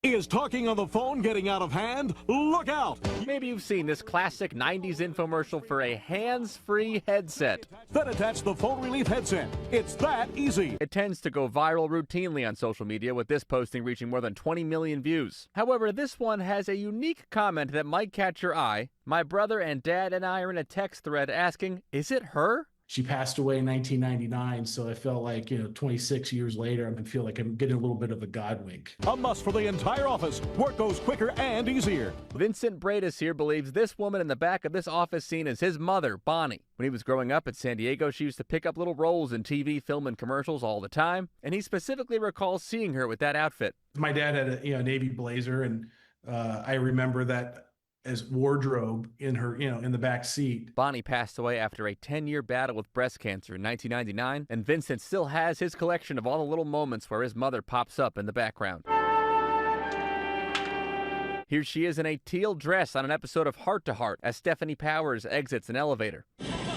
He is talking on the phone, getting out of hand. Look out! Maybe you've seen this classic 90s infomercial for a hands-free headset. Then attach the phone relief headset. It's that easy. It tends to go viral routinely on social media, with this posting reaching more than 20 million views. However, this one has a unique comment that might catch your eye. My brother and dad and I are in a text thread asking, is it her? She passed away in 1999, so I felt like, 26 years later, I feel like I'm getting a little bit of a God wink. A must for the entire office. Work goes quicker and easier. Vincent Bradis here believes this woman in the back of this office scene is his mother, Bonnie. When he was growing up at San Diego, she used to pick up little roles in TV, film, and commercials all the time, and he specifically recalls seeing her with that outfit. My dad had a navy blazer, and I remember that as wardrobe in her, in the back seat. Bonnie passed away after a 10-year battle with breast cancer in 1999, and Vincent still has his collection of all the little moments where his mother pops up in the background. Here she is in a teal dress on an episode of Heart to Heart as Stephanie Powers exits an elevator.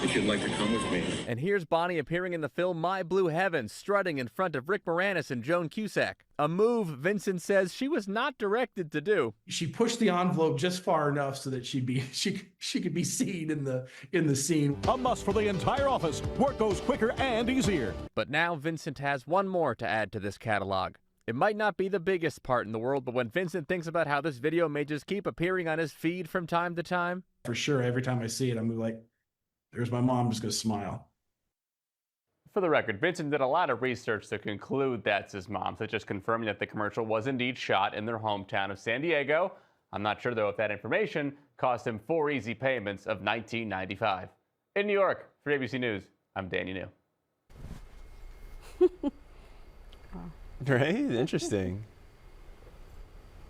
If you'd like to come with me. And here's Bonnie appearing in the film My Blue Heaven, strutting in front of Rick Moranis and Joan Cusack. A move Vincent says she was not directed to do. She pushed the envelope just far enough so that she could be seen in the scene. A must for the entire office. Work goes quicker and easier. But now Vincent has one more to add to this catalog. It might not be the biggest part in the world, but when Vincent thinks about how this video may just keep appearing on his feed from time to time. For sure, every time I see it, I'm like, there's my mom, I'm just going to smile. For the record, Vincent did a lot of research to conclude that's his mom, such as confirming that the commercial was indeed shot in their hometown of San Diego. I'm not sure, though, if that information cost him 4 easy payments of $19.95. In New York, for ABC News, I'm Danny New. Right? Interesting.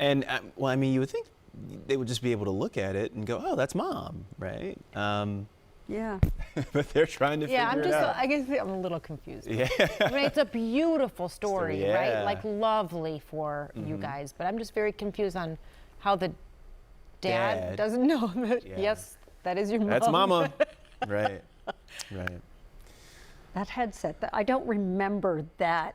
And, well, I mean, you would think they would just be able to look at it and go, oh, that's mom, right? Yeah. But they're trying to figure it out. I guess I'm a little confused. Yeah. I mean, it's a beautiful story, yeah. right? Like, lovely for you guys. But I'm just very confused on how the dad doesn't know that, yes, that is your mom. That's mama. Right. Right. That headset, I don't remember that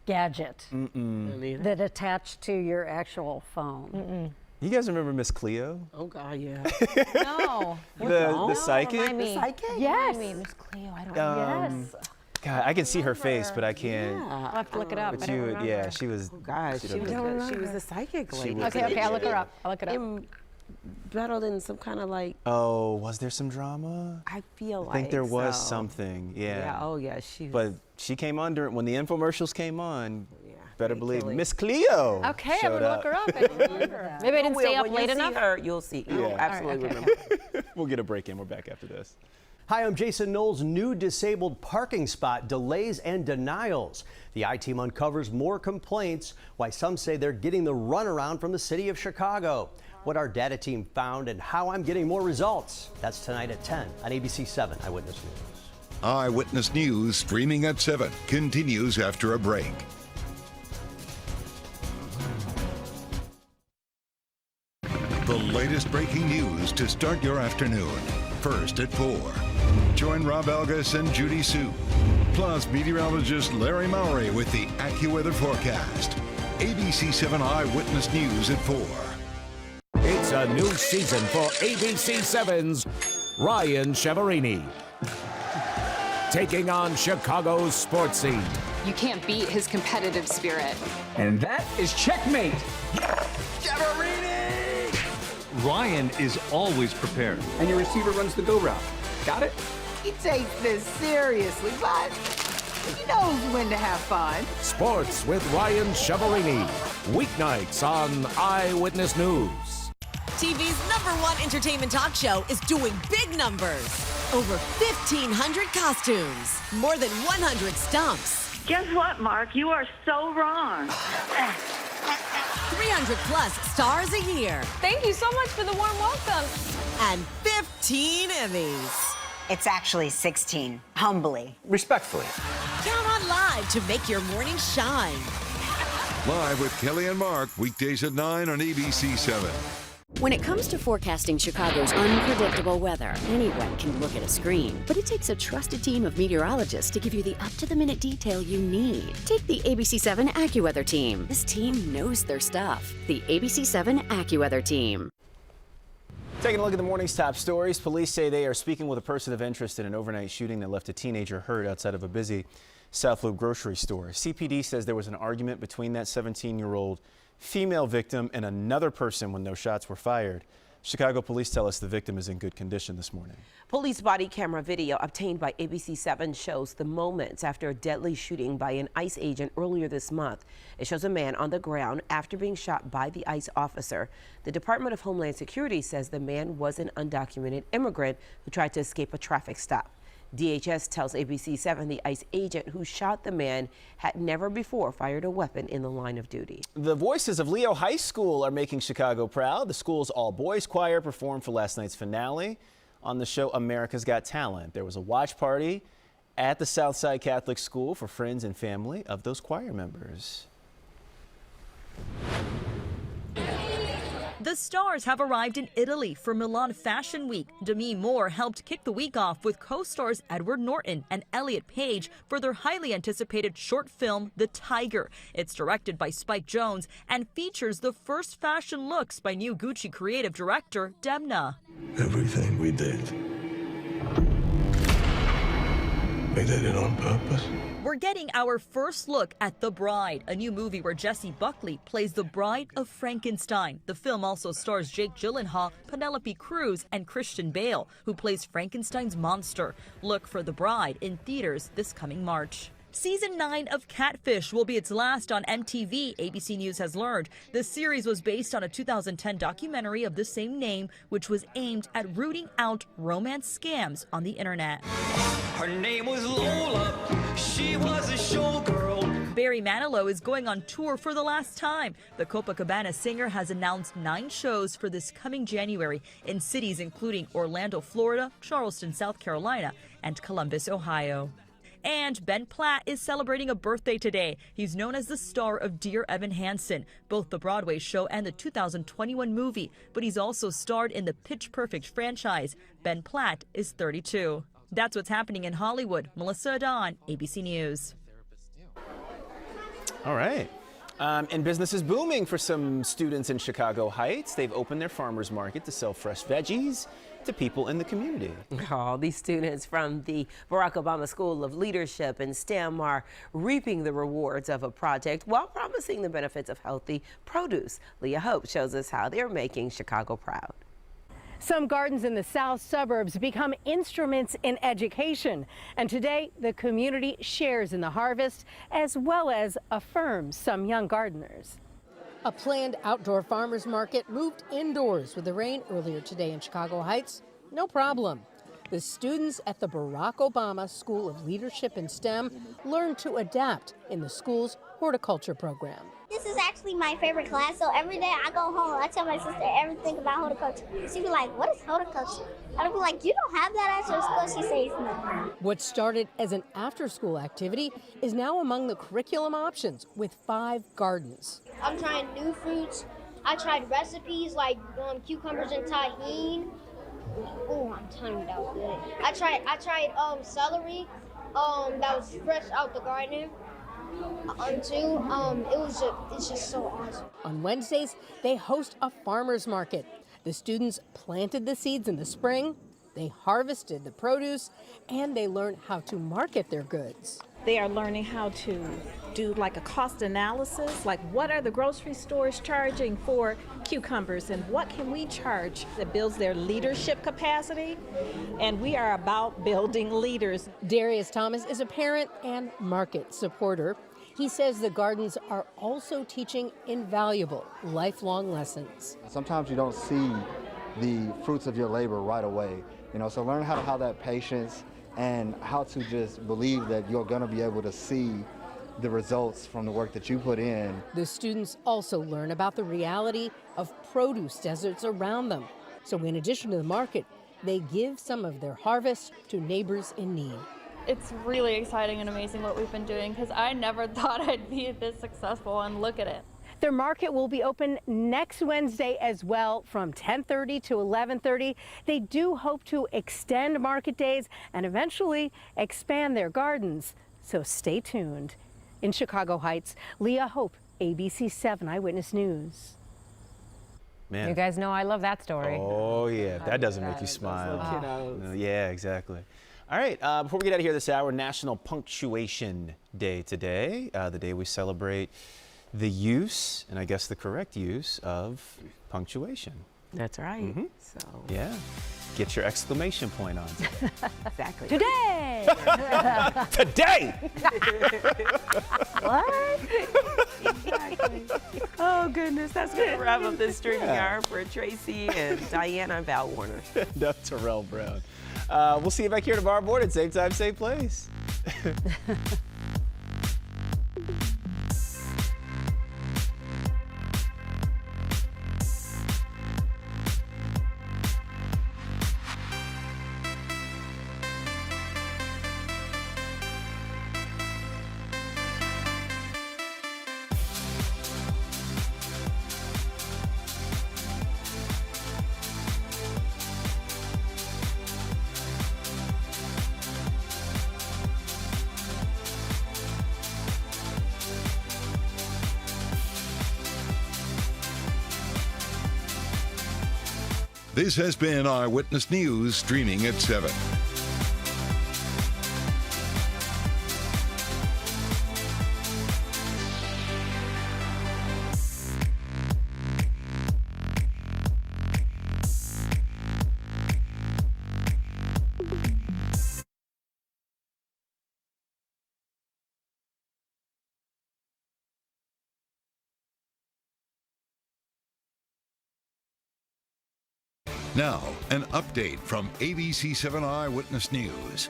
gadget that attached to your actual phone. You guys remember Miss Cleo? Oh, God, yeah. No. The psychic? Remind me. The psychic? Yes. Miss Cleo, I don't know. Yes. God, I can see her face, but I can't. I'll have to look it up. But I don't remember. she was. Oh, God, she was the psychic lady. Okay, I'll look her up. I'll look it up. battled in some kind of like. Oh, was there some drama? I feel like I think there was so. something. Yeah. Yeah. Oh yeah. She. But she came on when the infomercials came on. Yeah, better believe Miss Cleo. Okay, I'm showed gonna up. look her up. I didn't remember that. Maybe I didn't stay up when late you enough. See her, you'll see. You'll Yeah. absolutely All right, remember. We'll get a break in. We're back after this. Hi, I'm Jason Knowles. New disabled parking spot delays and denials. The I-Team uncovers more complaints, why some say they're getting the runaround from the city of Chicago. What our data team found and how I'm getting more results. That's tonight at 10 on ABC 7 Eyewitness News. Eyewitness News streaming at 7 continues after a break. The latest breaking news to start your afternoon. First at 4. Join Rob Algas and Judy Sue. Plus meteorologist Larry Mowry with the AccuWeather forecast. ABC 7 Eyewitness News at 4. It's a new season for ABC 7's Ryan Chiaverini. Taking on Chicago's sports scene. You can't beat his competitive spirit. And that is checkmate. Ryan is always prepared. And your receiver runs the go route. Got it? He takes this seriously, but he knows when to have fun. Sports with Ryan Chiaverini. Weeknights on Eyewitness News. TV's #1 entertainment talk show is doing big numbers. Over 1,500 costumes, more than 100 stumps. Guess what, Mark? You are so wrong. 300 plus stars a year. Thank you so much for the warm welcome. And 15 Emmys. It's actually 16, humbly. Respectfully. Count on Live to make your morning shine. Live with Kelly and Mark, weekdays at 9 on ABC 7. When it comes to forecasting Chicago's unpredictable weather, anyone can look at a screen. But it takes a trusted team of meteorologists to give you the up-to-the-minute detail you need. Take the ABC 7 AccuWeather team. This team knows their stuff. The ABC 7 AccuWeather team. Taking a look at the morning's top stories, police say they are speaking with a person of interest in an overnight shooting that left a teenager hurt outside of a busy South Loop grocery store. CPD says there was an argument between that 17-year-old female victim and another person when no shots were fired. Chicago police tell us the victim is in good condition this morning. Police body camera video obtained by ABC 7 shows the moments after a deadly shooting by an ICE agent earlier this month. It shows a man on the ground after being shot by the ICE officer. The Department of Homeland Security says the man was an undocumented immigrant who tried to escape a traffic stop. DHS tells ABC 7 the ICE agent who shot the man had never before fired a weapon in the line of duty. The voices of Leo High School are making Chicago proud. The school's all-boys choir performed for last night's finale on the show America's Got Talent. There was a watch party at the Southside Catholic School for friends and family of those choir members. The stars have arrived in Italy for Milan Fashion Week. Demi Moore helped kick the week off with co-stars Edward Norton and Elliot Page for their highly anticipated short film, The Tiger. It's directed by Spike Jonze and features the first fashion looks by new Gucci creative director Demna. Everything we did it on purpose. We're getting our first look at The Bride, a new movie where Jessie Buckley plays the bride of Frankenstein. The film also stars Jake Gyllenhaal, Penelope Cruz, and Christian Bale, who plays Frankenstein's monster. Look for The Bride in theaters this coming March. Season 9 of Catfish will be its last on MTV, ABC News has learned. The series was based on a 2010 documentary of the same name, which was aimed at rooting out romance scams on the internet. Her name was Lola. She was a showgirl. Barry Manilow is going on tour for the last time. The Copacabana singer has announced 9 shows for this coming January in cities including Orlando, Florida, Charleston, South Carolina, and Columbus, Ohio. And Ben Platt is celebrating a birthday today. He's known as the star of Dear Evan Hansen, both the Broadway show and the 2021 movie, but he's also starred in the Pitch Perfect franchise. Ben Platt is 32. That's what's happening in Hollywood. Melissa Adon, ABC News. All right. And business is booming for some students in Chicago Heights. They've opened their farmers market to sell fresh veggies to people in the community. All these students from the Barack Obama School of Leadership and STEM are reaping the rewards of a project while promising the benefits of healthy produce. Leah Hope shows us how they're making Chicago proud. Some gardens in the south suburbs become instruments in education. And today, the community shares in the harvest as well as affirms some young gardeners. A planned outdoor farmers market moved indoors with the rain earlier today in Chicago Heights. No problem. The students at the Barack Obama School of Leadership and STEM learned to adapt in the school's horticulture program. This is actually my favorite class, so every day I go home, I tell my sister everything about horticulture. She'd be like, what is horticulture? I'd be like, you don't have that answer at school. She says no. What started as an after-school activity is now among the curriculum options with 5 gardens. I'm trying new fruits. I tried recipes like cucumbers and tahini. Oh, I'm telling you, that was good. I tried celery that was fresh out the garden. It's just so awesome. On Wednesdays, they host a farmers market. The students planted the seeds in the spring, they harvested the produce, and they learned how to market their goods. They are learning how to do like a cost analysis, like what are the grocery stores charging for cucumbers and what can we charge? That builds their leadership capacity, and we are about building leaders. Darius Thomas is a parent and market supporter. He says the gardens are also teaching invaluable lifelong lessons. Sometimes you don't see the fruits of your labor right away, so learn how to have that patience and how to just believe that you're going to be able to see the results from the work that you put in. The students also learn about the reality of produce deserts around them. So in addition to the market, they give some of their harvest to neighbors in need. It's really exciting and amazing what we've been doing because I never thought I'd be this successful, and look at it. Their market will be open next Wednesday as well from 10:30 to 11:30. They do hope to extend market days and eventually expand their gardens, so stay tuned. In Chicago Heights, Leah Hope, ABC 7 Eyewitness News. Man. You guys know I love that story. Oh, yeah. That doesn't make you smile. No, yeah, exactly. All right. Before we get out of here this hour, National Punctuation Day today, the day we celebrate the use, and I guess the correct use, of punctuation. That's right. Mm-hmm. So yeah. Get your exclamation point on. Exactly. Today! Today! What? Exactly. Oh, goodness. That's going to wrap up this streaming hour for Tracy and Diana and Val Warner. No, Terrell Brown. We'll see you back here tomorrow morning. Same time, same place. This has been Eyewitness News, streaming at 7. Now, an update from ABC 7 Eyewitness News.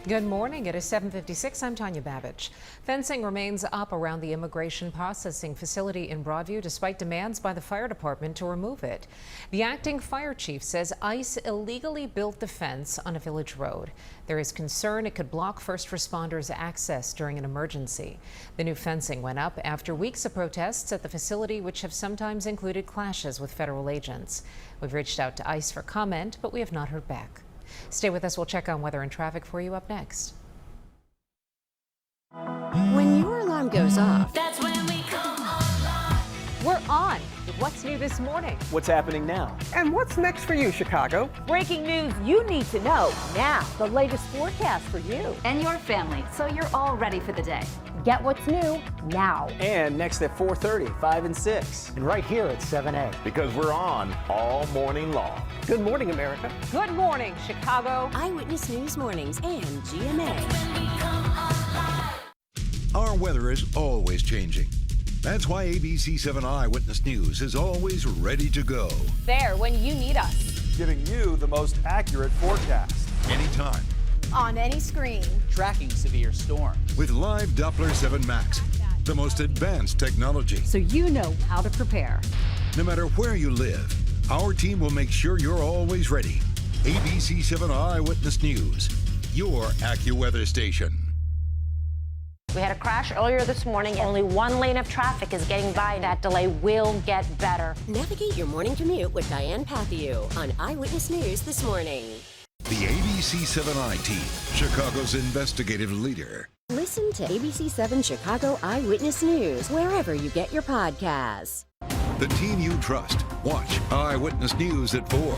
Good morning. It is 7:56. I'm Tanya Babich. Fencing remains up around the immigration processing facility in Broadview despite demands by the fire department to remove it. The acting fire chief says ICE illegally built the fence on a village road. There is concern it could block first responders' access during an emergency. The new fencing went up after weeks of protests at the facility, which have sometimes included clashes with federal agents. We've reached out to ICE for comment, but we have not heard back. Stay with us. We'll check on weather and traffic for you up next. When your alarm goes off, That's when we come We're on with what's new this morning. What's happening now? And what's next for you, Chicago? Breaking news you need to know now. The latest forecast for you and your family, so you're all ready for the day. Get what's new now. And next at 4:30, 5 and 6. And right here at 7A. Because we're on all morning long. Good morning, America. Good morning, Chicago. Eyewitness News Mornings and GMA. Our weather is always changing. That's why ABC 7 Eyewitness News is always ready to go. There when you need us. Giving you the most accurate forecast. Anytime. On any screen. Tracking severe storms. With live Doppler 7 Max, the most advanced technology. So you know how to prepare. No matter where you live, our team will make sure you're always ready. ABC 7 Eyewitness News, your AccuWeather station. We had a crash earlier this morning. Only one lane of traffic is getting by. That delay will get better. Navigate your morning commute with Diane Pathieu on Eyewitness News this morning. The ABC 7i team, Chicago's investigative leader. Listen to ABC 7 Chicago Eyewitness News wherever you get your podcasts. The team you trust. Watch Eyewitness News at 4.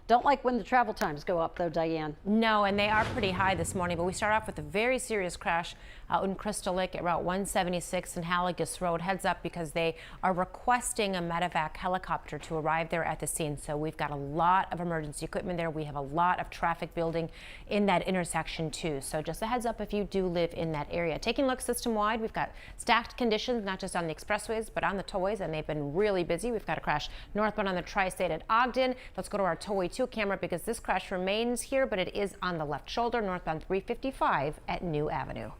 Don't like when the travel times go up, though, Diane. No, and they are pretty high this morning, but we start off with a very serious crash out in Crystal Lake at Route 176 and Haligus Road. Heads up because they are requesting a medevac helicopter to arrive there at the scene. So we've got a lot of emergency equipment there. We have a lot of traffic building in that intersection, too. So just a heads up if you do live in that area. Taking a look system-wide, we've got stacked conditions, not just on the expressways, but on the tollways, and they've been really busy. We've got a crash northbound on the Tri-State at Ogden. Let's go to our tollway 2 camera because this crash remains here, but it is on the left shoulder, northbound 355 at New Avenue.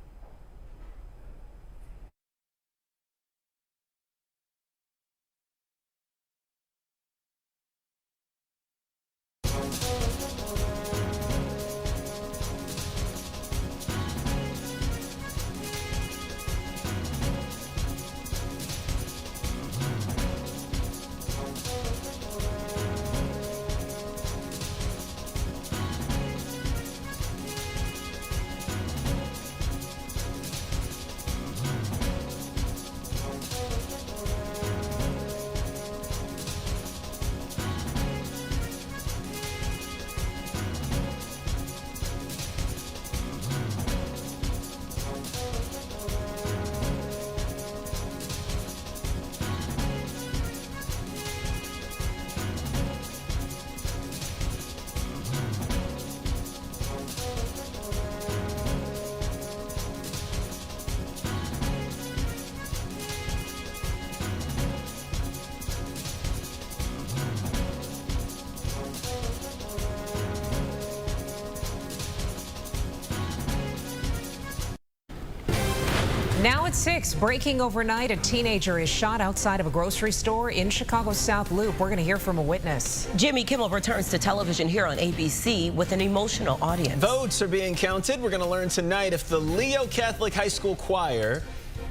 Now at 6, breaking overnight, a teenager is shot outside of a grocery store in Chicago's South Loop. We're going to hear from a witness. Jimmy Kimmel returns to television here on ABC with an emotional audience. Votes are being counted. We're going to learn tonight if the Leo Catholic High School Choir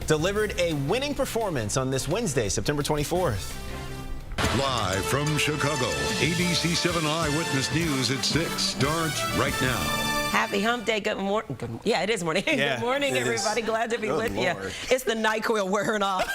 delivered a winning performance on this Wednesday, September 24th. Live from Chicago, ABC 7 Eyewitness News at 6 starts right now. Happy hump day. Good morning. Yeah, it is morning. Yeah, good morning, everybody. Glad to be with you. It's the NyQuil wearing off.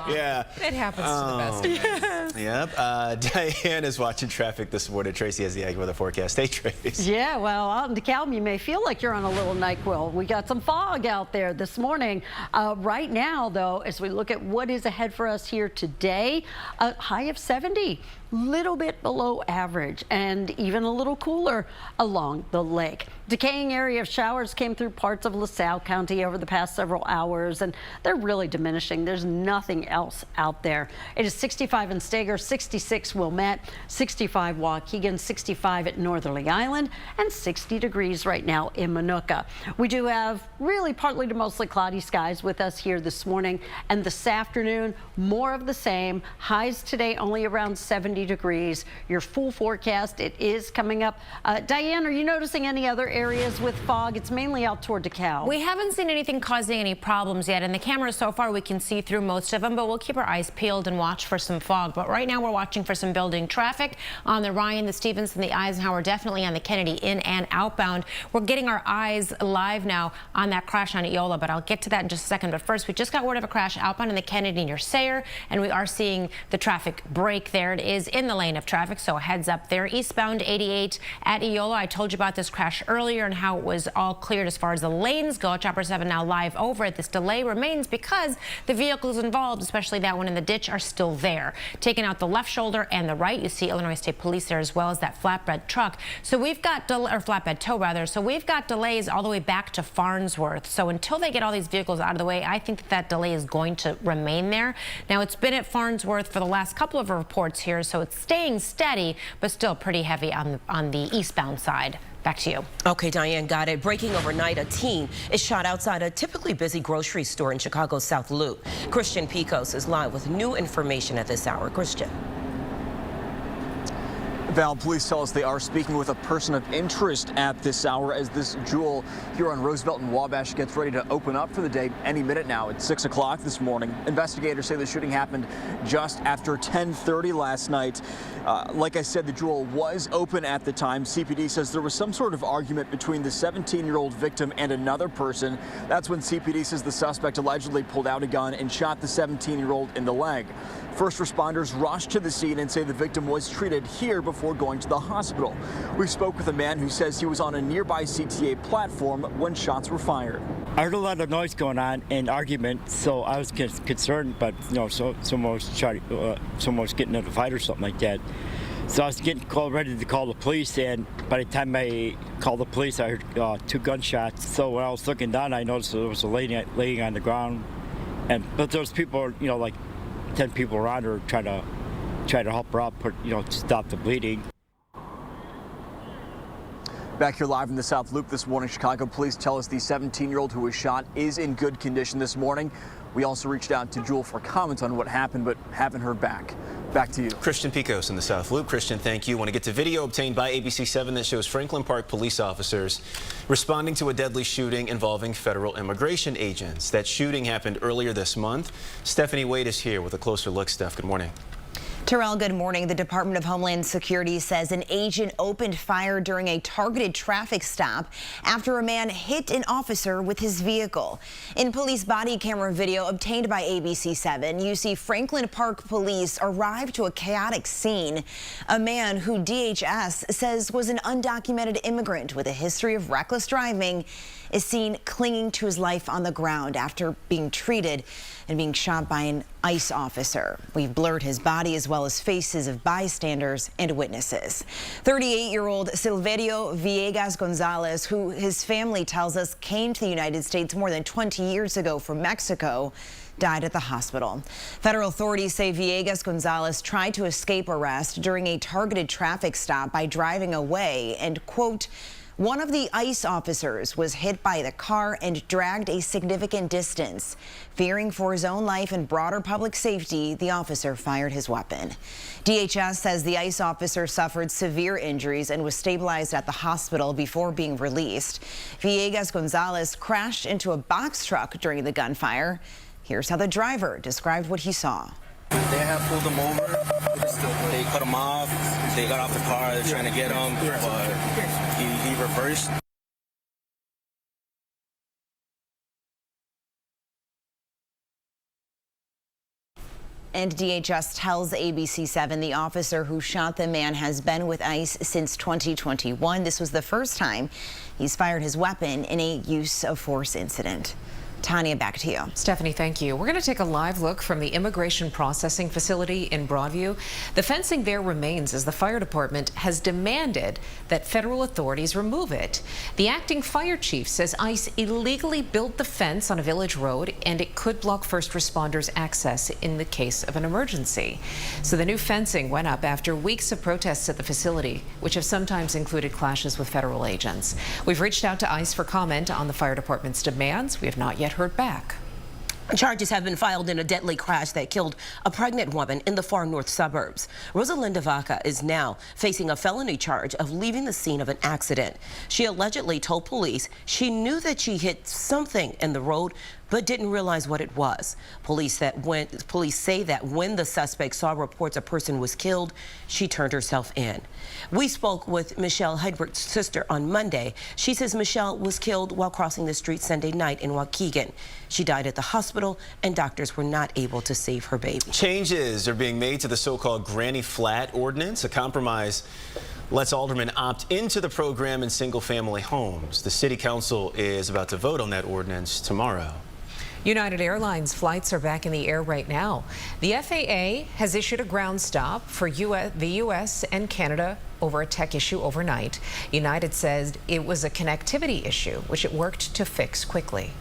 Yeah. It happens to the best of us. Yep. Diane is watching traffic this morning. Tracy has the AccuWeather forecast. Hey, Tracy. Yeah, well, out in DeKalb, you may feel like you're on a little NyQuil. We got some fog out there this morning. Right now, though, as we look at what is ahead for us here today, a high of 70. Little bit below average and even a little cooler along the lake. Decaying area of showers came through parts of LaSalle County over the past several hours, and they're really diminishing. There's nothing else out there. It is 65 in Steger, 66 Wilmette, 65 Waukegan, 65 at Northerly Island, and 60 degrees right now in Minooka. We do have really partly to mostly cloudy skies with us here this morning, and this afternoon, more of the same. Highs today only around 70 90 degrees. Your full forecast, it is coming up. Diane, are you noticing any other areas with fog? It's mainly out toward DeKalb. We haven't seen anything causing any problems yet. In the cameras so far, we can see through most of them, but we'll keep our eyes peeled and watch for some fog. But right now, we're watching for some building traffic on the Ryan, the Stevenson, the Eisenhower, definitely on the Kennedy in and outbound. We're getting our eyes live now on that crash on Eola, but I'll get to that in just a second. But first, we just got word of a crash outbound in the Kennedy near Sayre, and we are seeing the traffic break there. It is in the lane of traffic, so a heads up there. Eastbound 88 at Eola. I told you about this crash earlier and how it was all cleared as far as the lanes go. Chopper 7 now live over it. This delay remains because the vehicles involved, especially that one in the ditch, are still there. Taking out the left shoulder and the right. You see Illinois State Police there as well as that flatbed truck. So we've got, or flatbed tow rather. So we've got delays all the way back to Farnsworth. So until they get all these vehicles out of the way, I think that that delay is going to remain there. Now it's been at Farnsworth for the last couple of reports here, so it's staying steady, but still pretty heavy on the eastbound side. Back to you. Okay, Diane, got it. Breaking overnight, a teen is shot outside a typically busy grocery store in Chicago's South Loop. Christian Picos is live with new information at this hour. Christian. Val, police tell us they are speaking with a person of interest at this hour as this jewel here on Roosevelt and Wabash gets ready to open up for the day any minute now. It's 6 o'clock this morning. Investigators say the shooting happened just after 10:30 last night. Like I said, the jewel was open at the time. CPD says there was some sort of argument between the 17-year-old victim and another person. That's when CPD says the suspect allegedly pulled out a gun and shot the 17-year-old in the leg. First responders rushed to the scene and say the victim was treated here before going to the hospital. We spoke with a man who says he was on a nearby CTA platform when shots were fired. I heard a lot of noise going on and argument, so I was concerned, but someone was getting in a fight or something like that. So I was ready to call the police, and by the time I called the police, I heard 2 gunshots. So when I was looking down, I noticed there was a lady laying on the ground, but there was people, like 10 people around her trying to help her up, to stop the bleeding. Back here live in the South Loop this morning, Chicago police tell us the 17-year-old who was shot is in good condition this morning. We also reached out to Jewel for comments on what happened, but haven't heard back. Back to you. Christian Picos in the South Loop. Christian, thank you. Want to get to video obtained by ABC 7 that shows Franklin Park police officers responding to a deadly shooting involving federal immigration agents. That shooting happened earlier this month. Stephanie Wade is here with a closer look. Steph, good morning. Terrell, good morning. The Department of Homeland Security says an agent opened fire during a targeted traffic stop after a man hit an officer with his vehicle. In police body camera video obtained by ABC 7, you see Franklin Park police arrive to a chaotic scene. A man who DHS says was an undocumented immigrant with a history of reckless driving is seen clinging to his life on the ground after being treated and being shot by an ICE officer. We've blurred his body as well as faces of bystanders and witnesses. 38-year-old Silverio Villegas Gonzalez, who his family tells us came to the United States more than 20 years ago from Mexico, died at the hospital. Federal authorities say Villegas Gonzalez tried to escape arrest during a targeted traffic stop by driving away and, quote, one of the ICE officers was hit by the car and dragged a significant distance. Fearing for his own life and broader public safety, the officer fired his weapon. DHS says the ICE officer suffered severe injuries and was stabilized at the hospital before being released. Villegas Gonzalez crashed into a box truck during the gunfire. Here's how the driver described what he saw. They have pulled him over. They cut him off. They got off the car. They're trying to get him, but he reversed. And DHS tells ABC 7 the officer who shot the man has been with ICE since 2021. This was the first time he's fired his weapon in a use of force incident. Tanya, back to you. Stephanie, thank you. We're going to take a live look from the immigration processing facility in Broadview. The fencing there remains as the fire department has demanded that federal authorities remove it. The acting fire chief says ICE illegally built the fence on a village road and it could block first responders' access in the case of an emergency. So the new fencing went up after weeks of protests at the facility, which have sometimes included clashes with federal agents. We've reached out to ICE for comment on the fire department's demands. We have not yet heard back. Charges have been filed in a deadly crash that killed a pregnant woman in the far north suburbs. Rosalinda Vaca is now facing a felony charge of leaving the scene of an accident. She allegedly told police she knew that she hit something in the road but didn't realize what it was. Police say that when the suspect saw reports a person was killed, she turned herself in. We spoke with Michelle Hedbert's sister on Monday. She says Michelle was killed while crossing the street Sunday night in Waukegan. She died at the hospital, and doctors were not able to save her baby. Changes are being made to the so-called Granny Flat ordinance. A compromise lets aldermen opt into the program in single-family homes. The city council is about to vote on that ordinance tomorrow. United Airlines flights are back in the air right now. The FAA has issued a ground stop for the U.S. and Canada over a tech issue overnight. United says it was a connectivity issue, which it worked to fix quickly.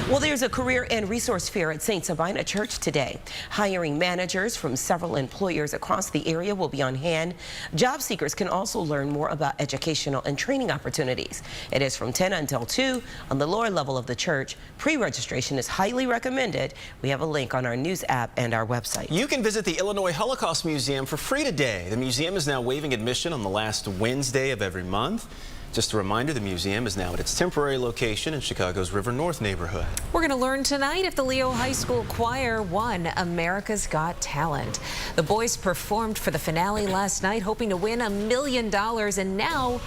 Well, there's a career and resource fair at St. Sabina Church today. Hiring managers from several employers across the area will be on hand. Job seekers can also learn more about educational and training opportunities. It is from 10 until 2 on the lower level of the church. Pre-registration is highly recommended. We have a link on our news app and our website. You can visit the Illinois Holocaust Museum for free today. The museum is now waiving admission on the last Wednesday of every month. Just a reminder, the museum is now at its temporary location in Chicago's River North neighborhood. We're going to learn tonight if the Leo High School Choir won America's Got Talent. The boys performed for the finale last night, hoping to win $1 million, and now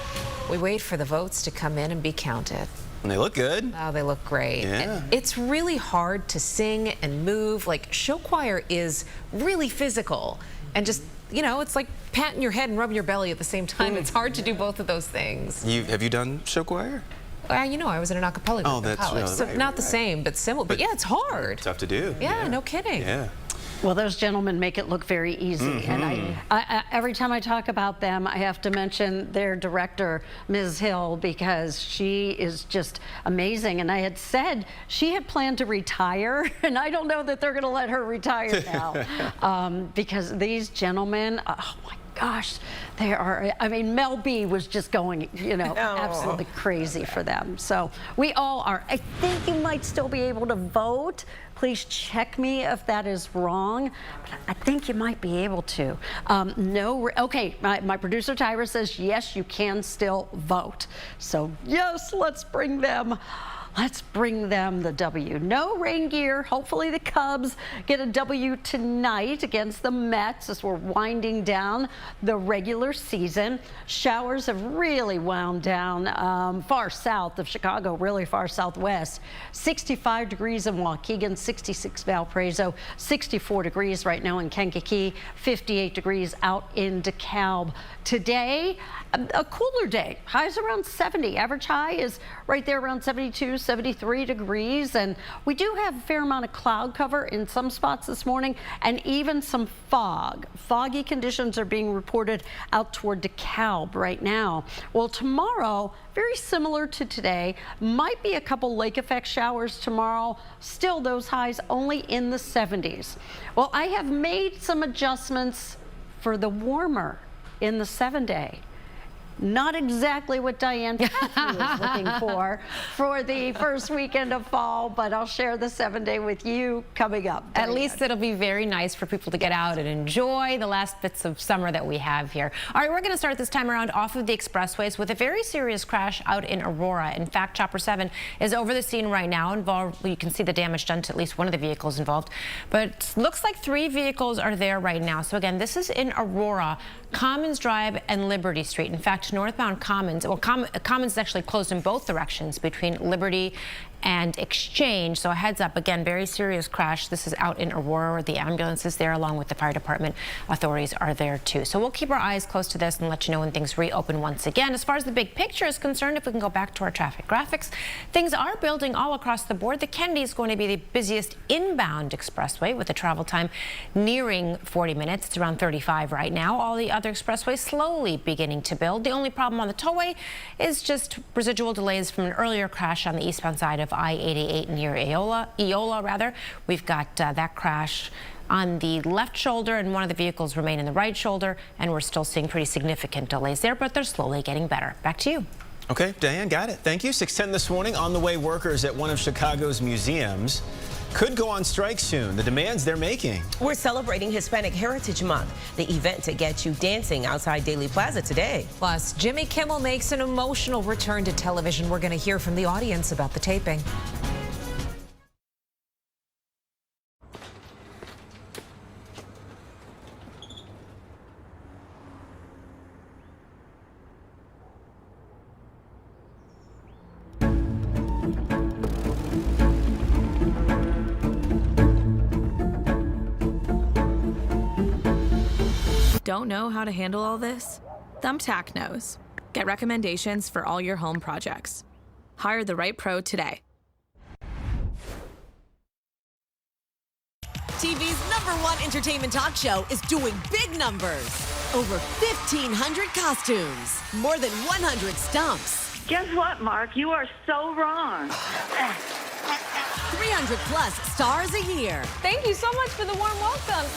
we wait for the votes to come in and be counted. And they look good. Oh, they look great. Yeah. It's really hard to sing and move. Like, show choir is really physical and just, you know, it's like patting your head and rubbing your belly at the same time. It's hard to do both of those things. Have you done show choir? You know, I was in an a cappella group in college, so right, not the same, but similar. But yeah, it's hard. Tough to do. Yeah, no kidding. Yeah. Well, those gentlemen make it look very easy. And I, every time I talk about them, I have to mention their director, Ms. Hill, because she is just amazing. And I had said she had planned to retire, and I don't know that they're going to let her retire now. Because these gentlemen, oh my gosh, they are, I mean, Mel B was just going, you know, absolutely crazy for them. So we all are. I think you might still be able to vote. Please check me if that is wrong, but I think you might be able to. Okay, my producer Tyra says, yes, you can still vote. So yes, let's bring them the W. No rain gear. Hopefully the Cubs get a W tonight against the Mets as we're winding down the regular season. Showers have really wound down far south of Chicago, really far southwest. 65 degrees in Waukegan, 66 Valparaiso, 64 degrees right now in Kankakee, 58 degrees out in DeKalb. Today, a cooler day. Highs around 70. Average high is right there around 72, 73 degrees. And we do have a fair amount of cloud cover in some spots this morning and even some fog. Foggy conditions are being reported out toward DeKalb right now. Well, tomorrow, very similar to today, might be a couple lake effect showers tomorrow. Still, those highs only in the 70s. Well, I have made some adjustments for the warmer in the 7-day. Not exactly what Diane Patrick was looking for the first weekend of fall, but I'll share the 7-day with you coming up. At least it'll be very nice for people to get out and enjoy the last bits of summer that we have here. All right, we're going to start this time around off of the expressways with a very serious crash out in Aurora. In fact, Chopper 7 is over the scene right now. You can see the damage done to at least one of the vehicles involved, but looks like 3 vehicles are there right now. So again, this is in Aurora, Commons Drive and Liberty Street. In fact, northbound Commons, well, Commons is actually closed in both directions between Liberty and Exchange. So a heads up, again, very serious crash. This is out in Aurora. The ambulance is there along with the fire department. Authorities are there too. So we'll keep our eyes close to this and let you know when things reopen once again. As far as the big picture is concerned, if we can go back to our traffic graphics, things are building all across the board. The Kennedy is going to be the busiest inbound expressway with a travel time nearing 40 minutes. It's around 35 right now. All the other expressways slowly beginning to build. The only problem on the tollway is just residual delays from an earlier crash on the eastbound side of I-88 near Eola rather. We've got that crash on the left shoulder, and one of the vehicles remain in the right shoulder, and we're still seeing pretty significant delays there, but they're slowly getting better. Back to you. Okay, Diane, got it. Thank you. 6:10 this morning. On the way, workers at one of Chicago's museums could go on strike soon. The demands they're making. We're celebrating Hispanic Heritage Month, the event to get you dancing outside Daily Plaza today. Plus, Jimmy Kimmel makes an emotional return to television. We're going to hear from the audience about the taping. Don't know how to handle all this? Thumbtack knows. Get recommendations for all your home projects. Hire the right pro today. TV's #1 entertainment talk show is doing big numbers. Over 1,500 costumes, more than 100 stumps. Guess what, Mark? You are so wrong. 300+ stars a year. Thank you so much for the warm welcome.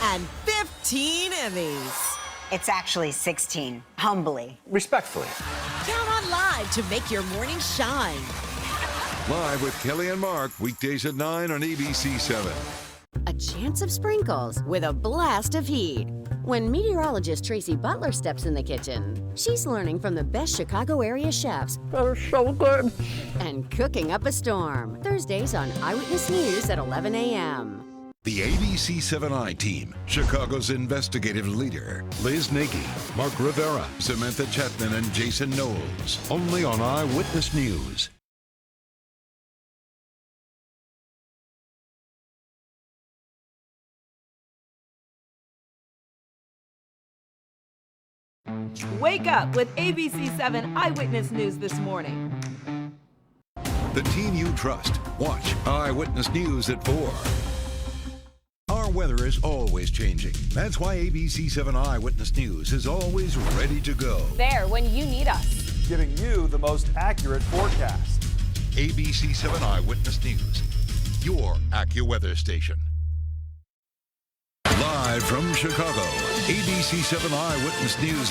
And 15 Emmys. It's actually 16, humbly. Respectfully. Count on Live to make your morning shine. Live with Kelly and Mark, weekdays at 9 on ABC 7. A chance of sprinkles with a blast of heat. When meteorologist Tracy Butler steps in the kitchen, she's learning from the best Chicago area chefs. They're so good. And cooking up a storm. Thursdays on Eyewitness News at 11 a.m. The ABC 7i team, Chicago's investigative leader, Liz Nagy, Mark Rivera, Samantha Chatman, and Jason Knowles. Only on Eyewitness News. Wake up with ABC 7 Eyewitness News this morning. The team you trust. Watch Eyewitness News at 4. Our weather is always changing. That's why ABC 7 Eyewitness News is always ready to go. There when you need us. Giving you the most accurate forecast. ABC 7 Eyewitness News, your AccuWeather station. Live from Chicago, ABC 7 Eyewitness News at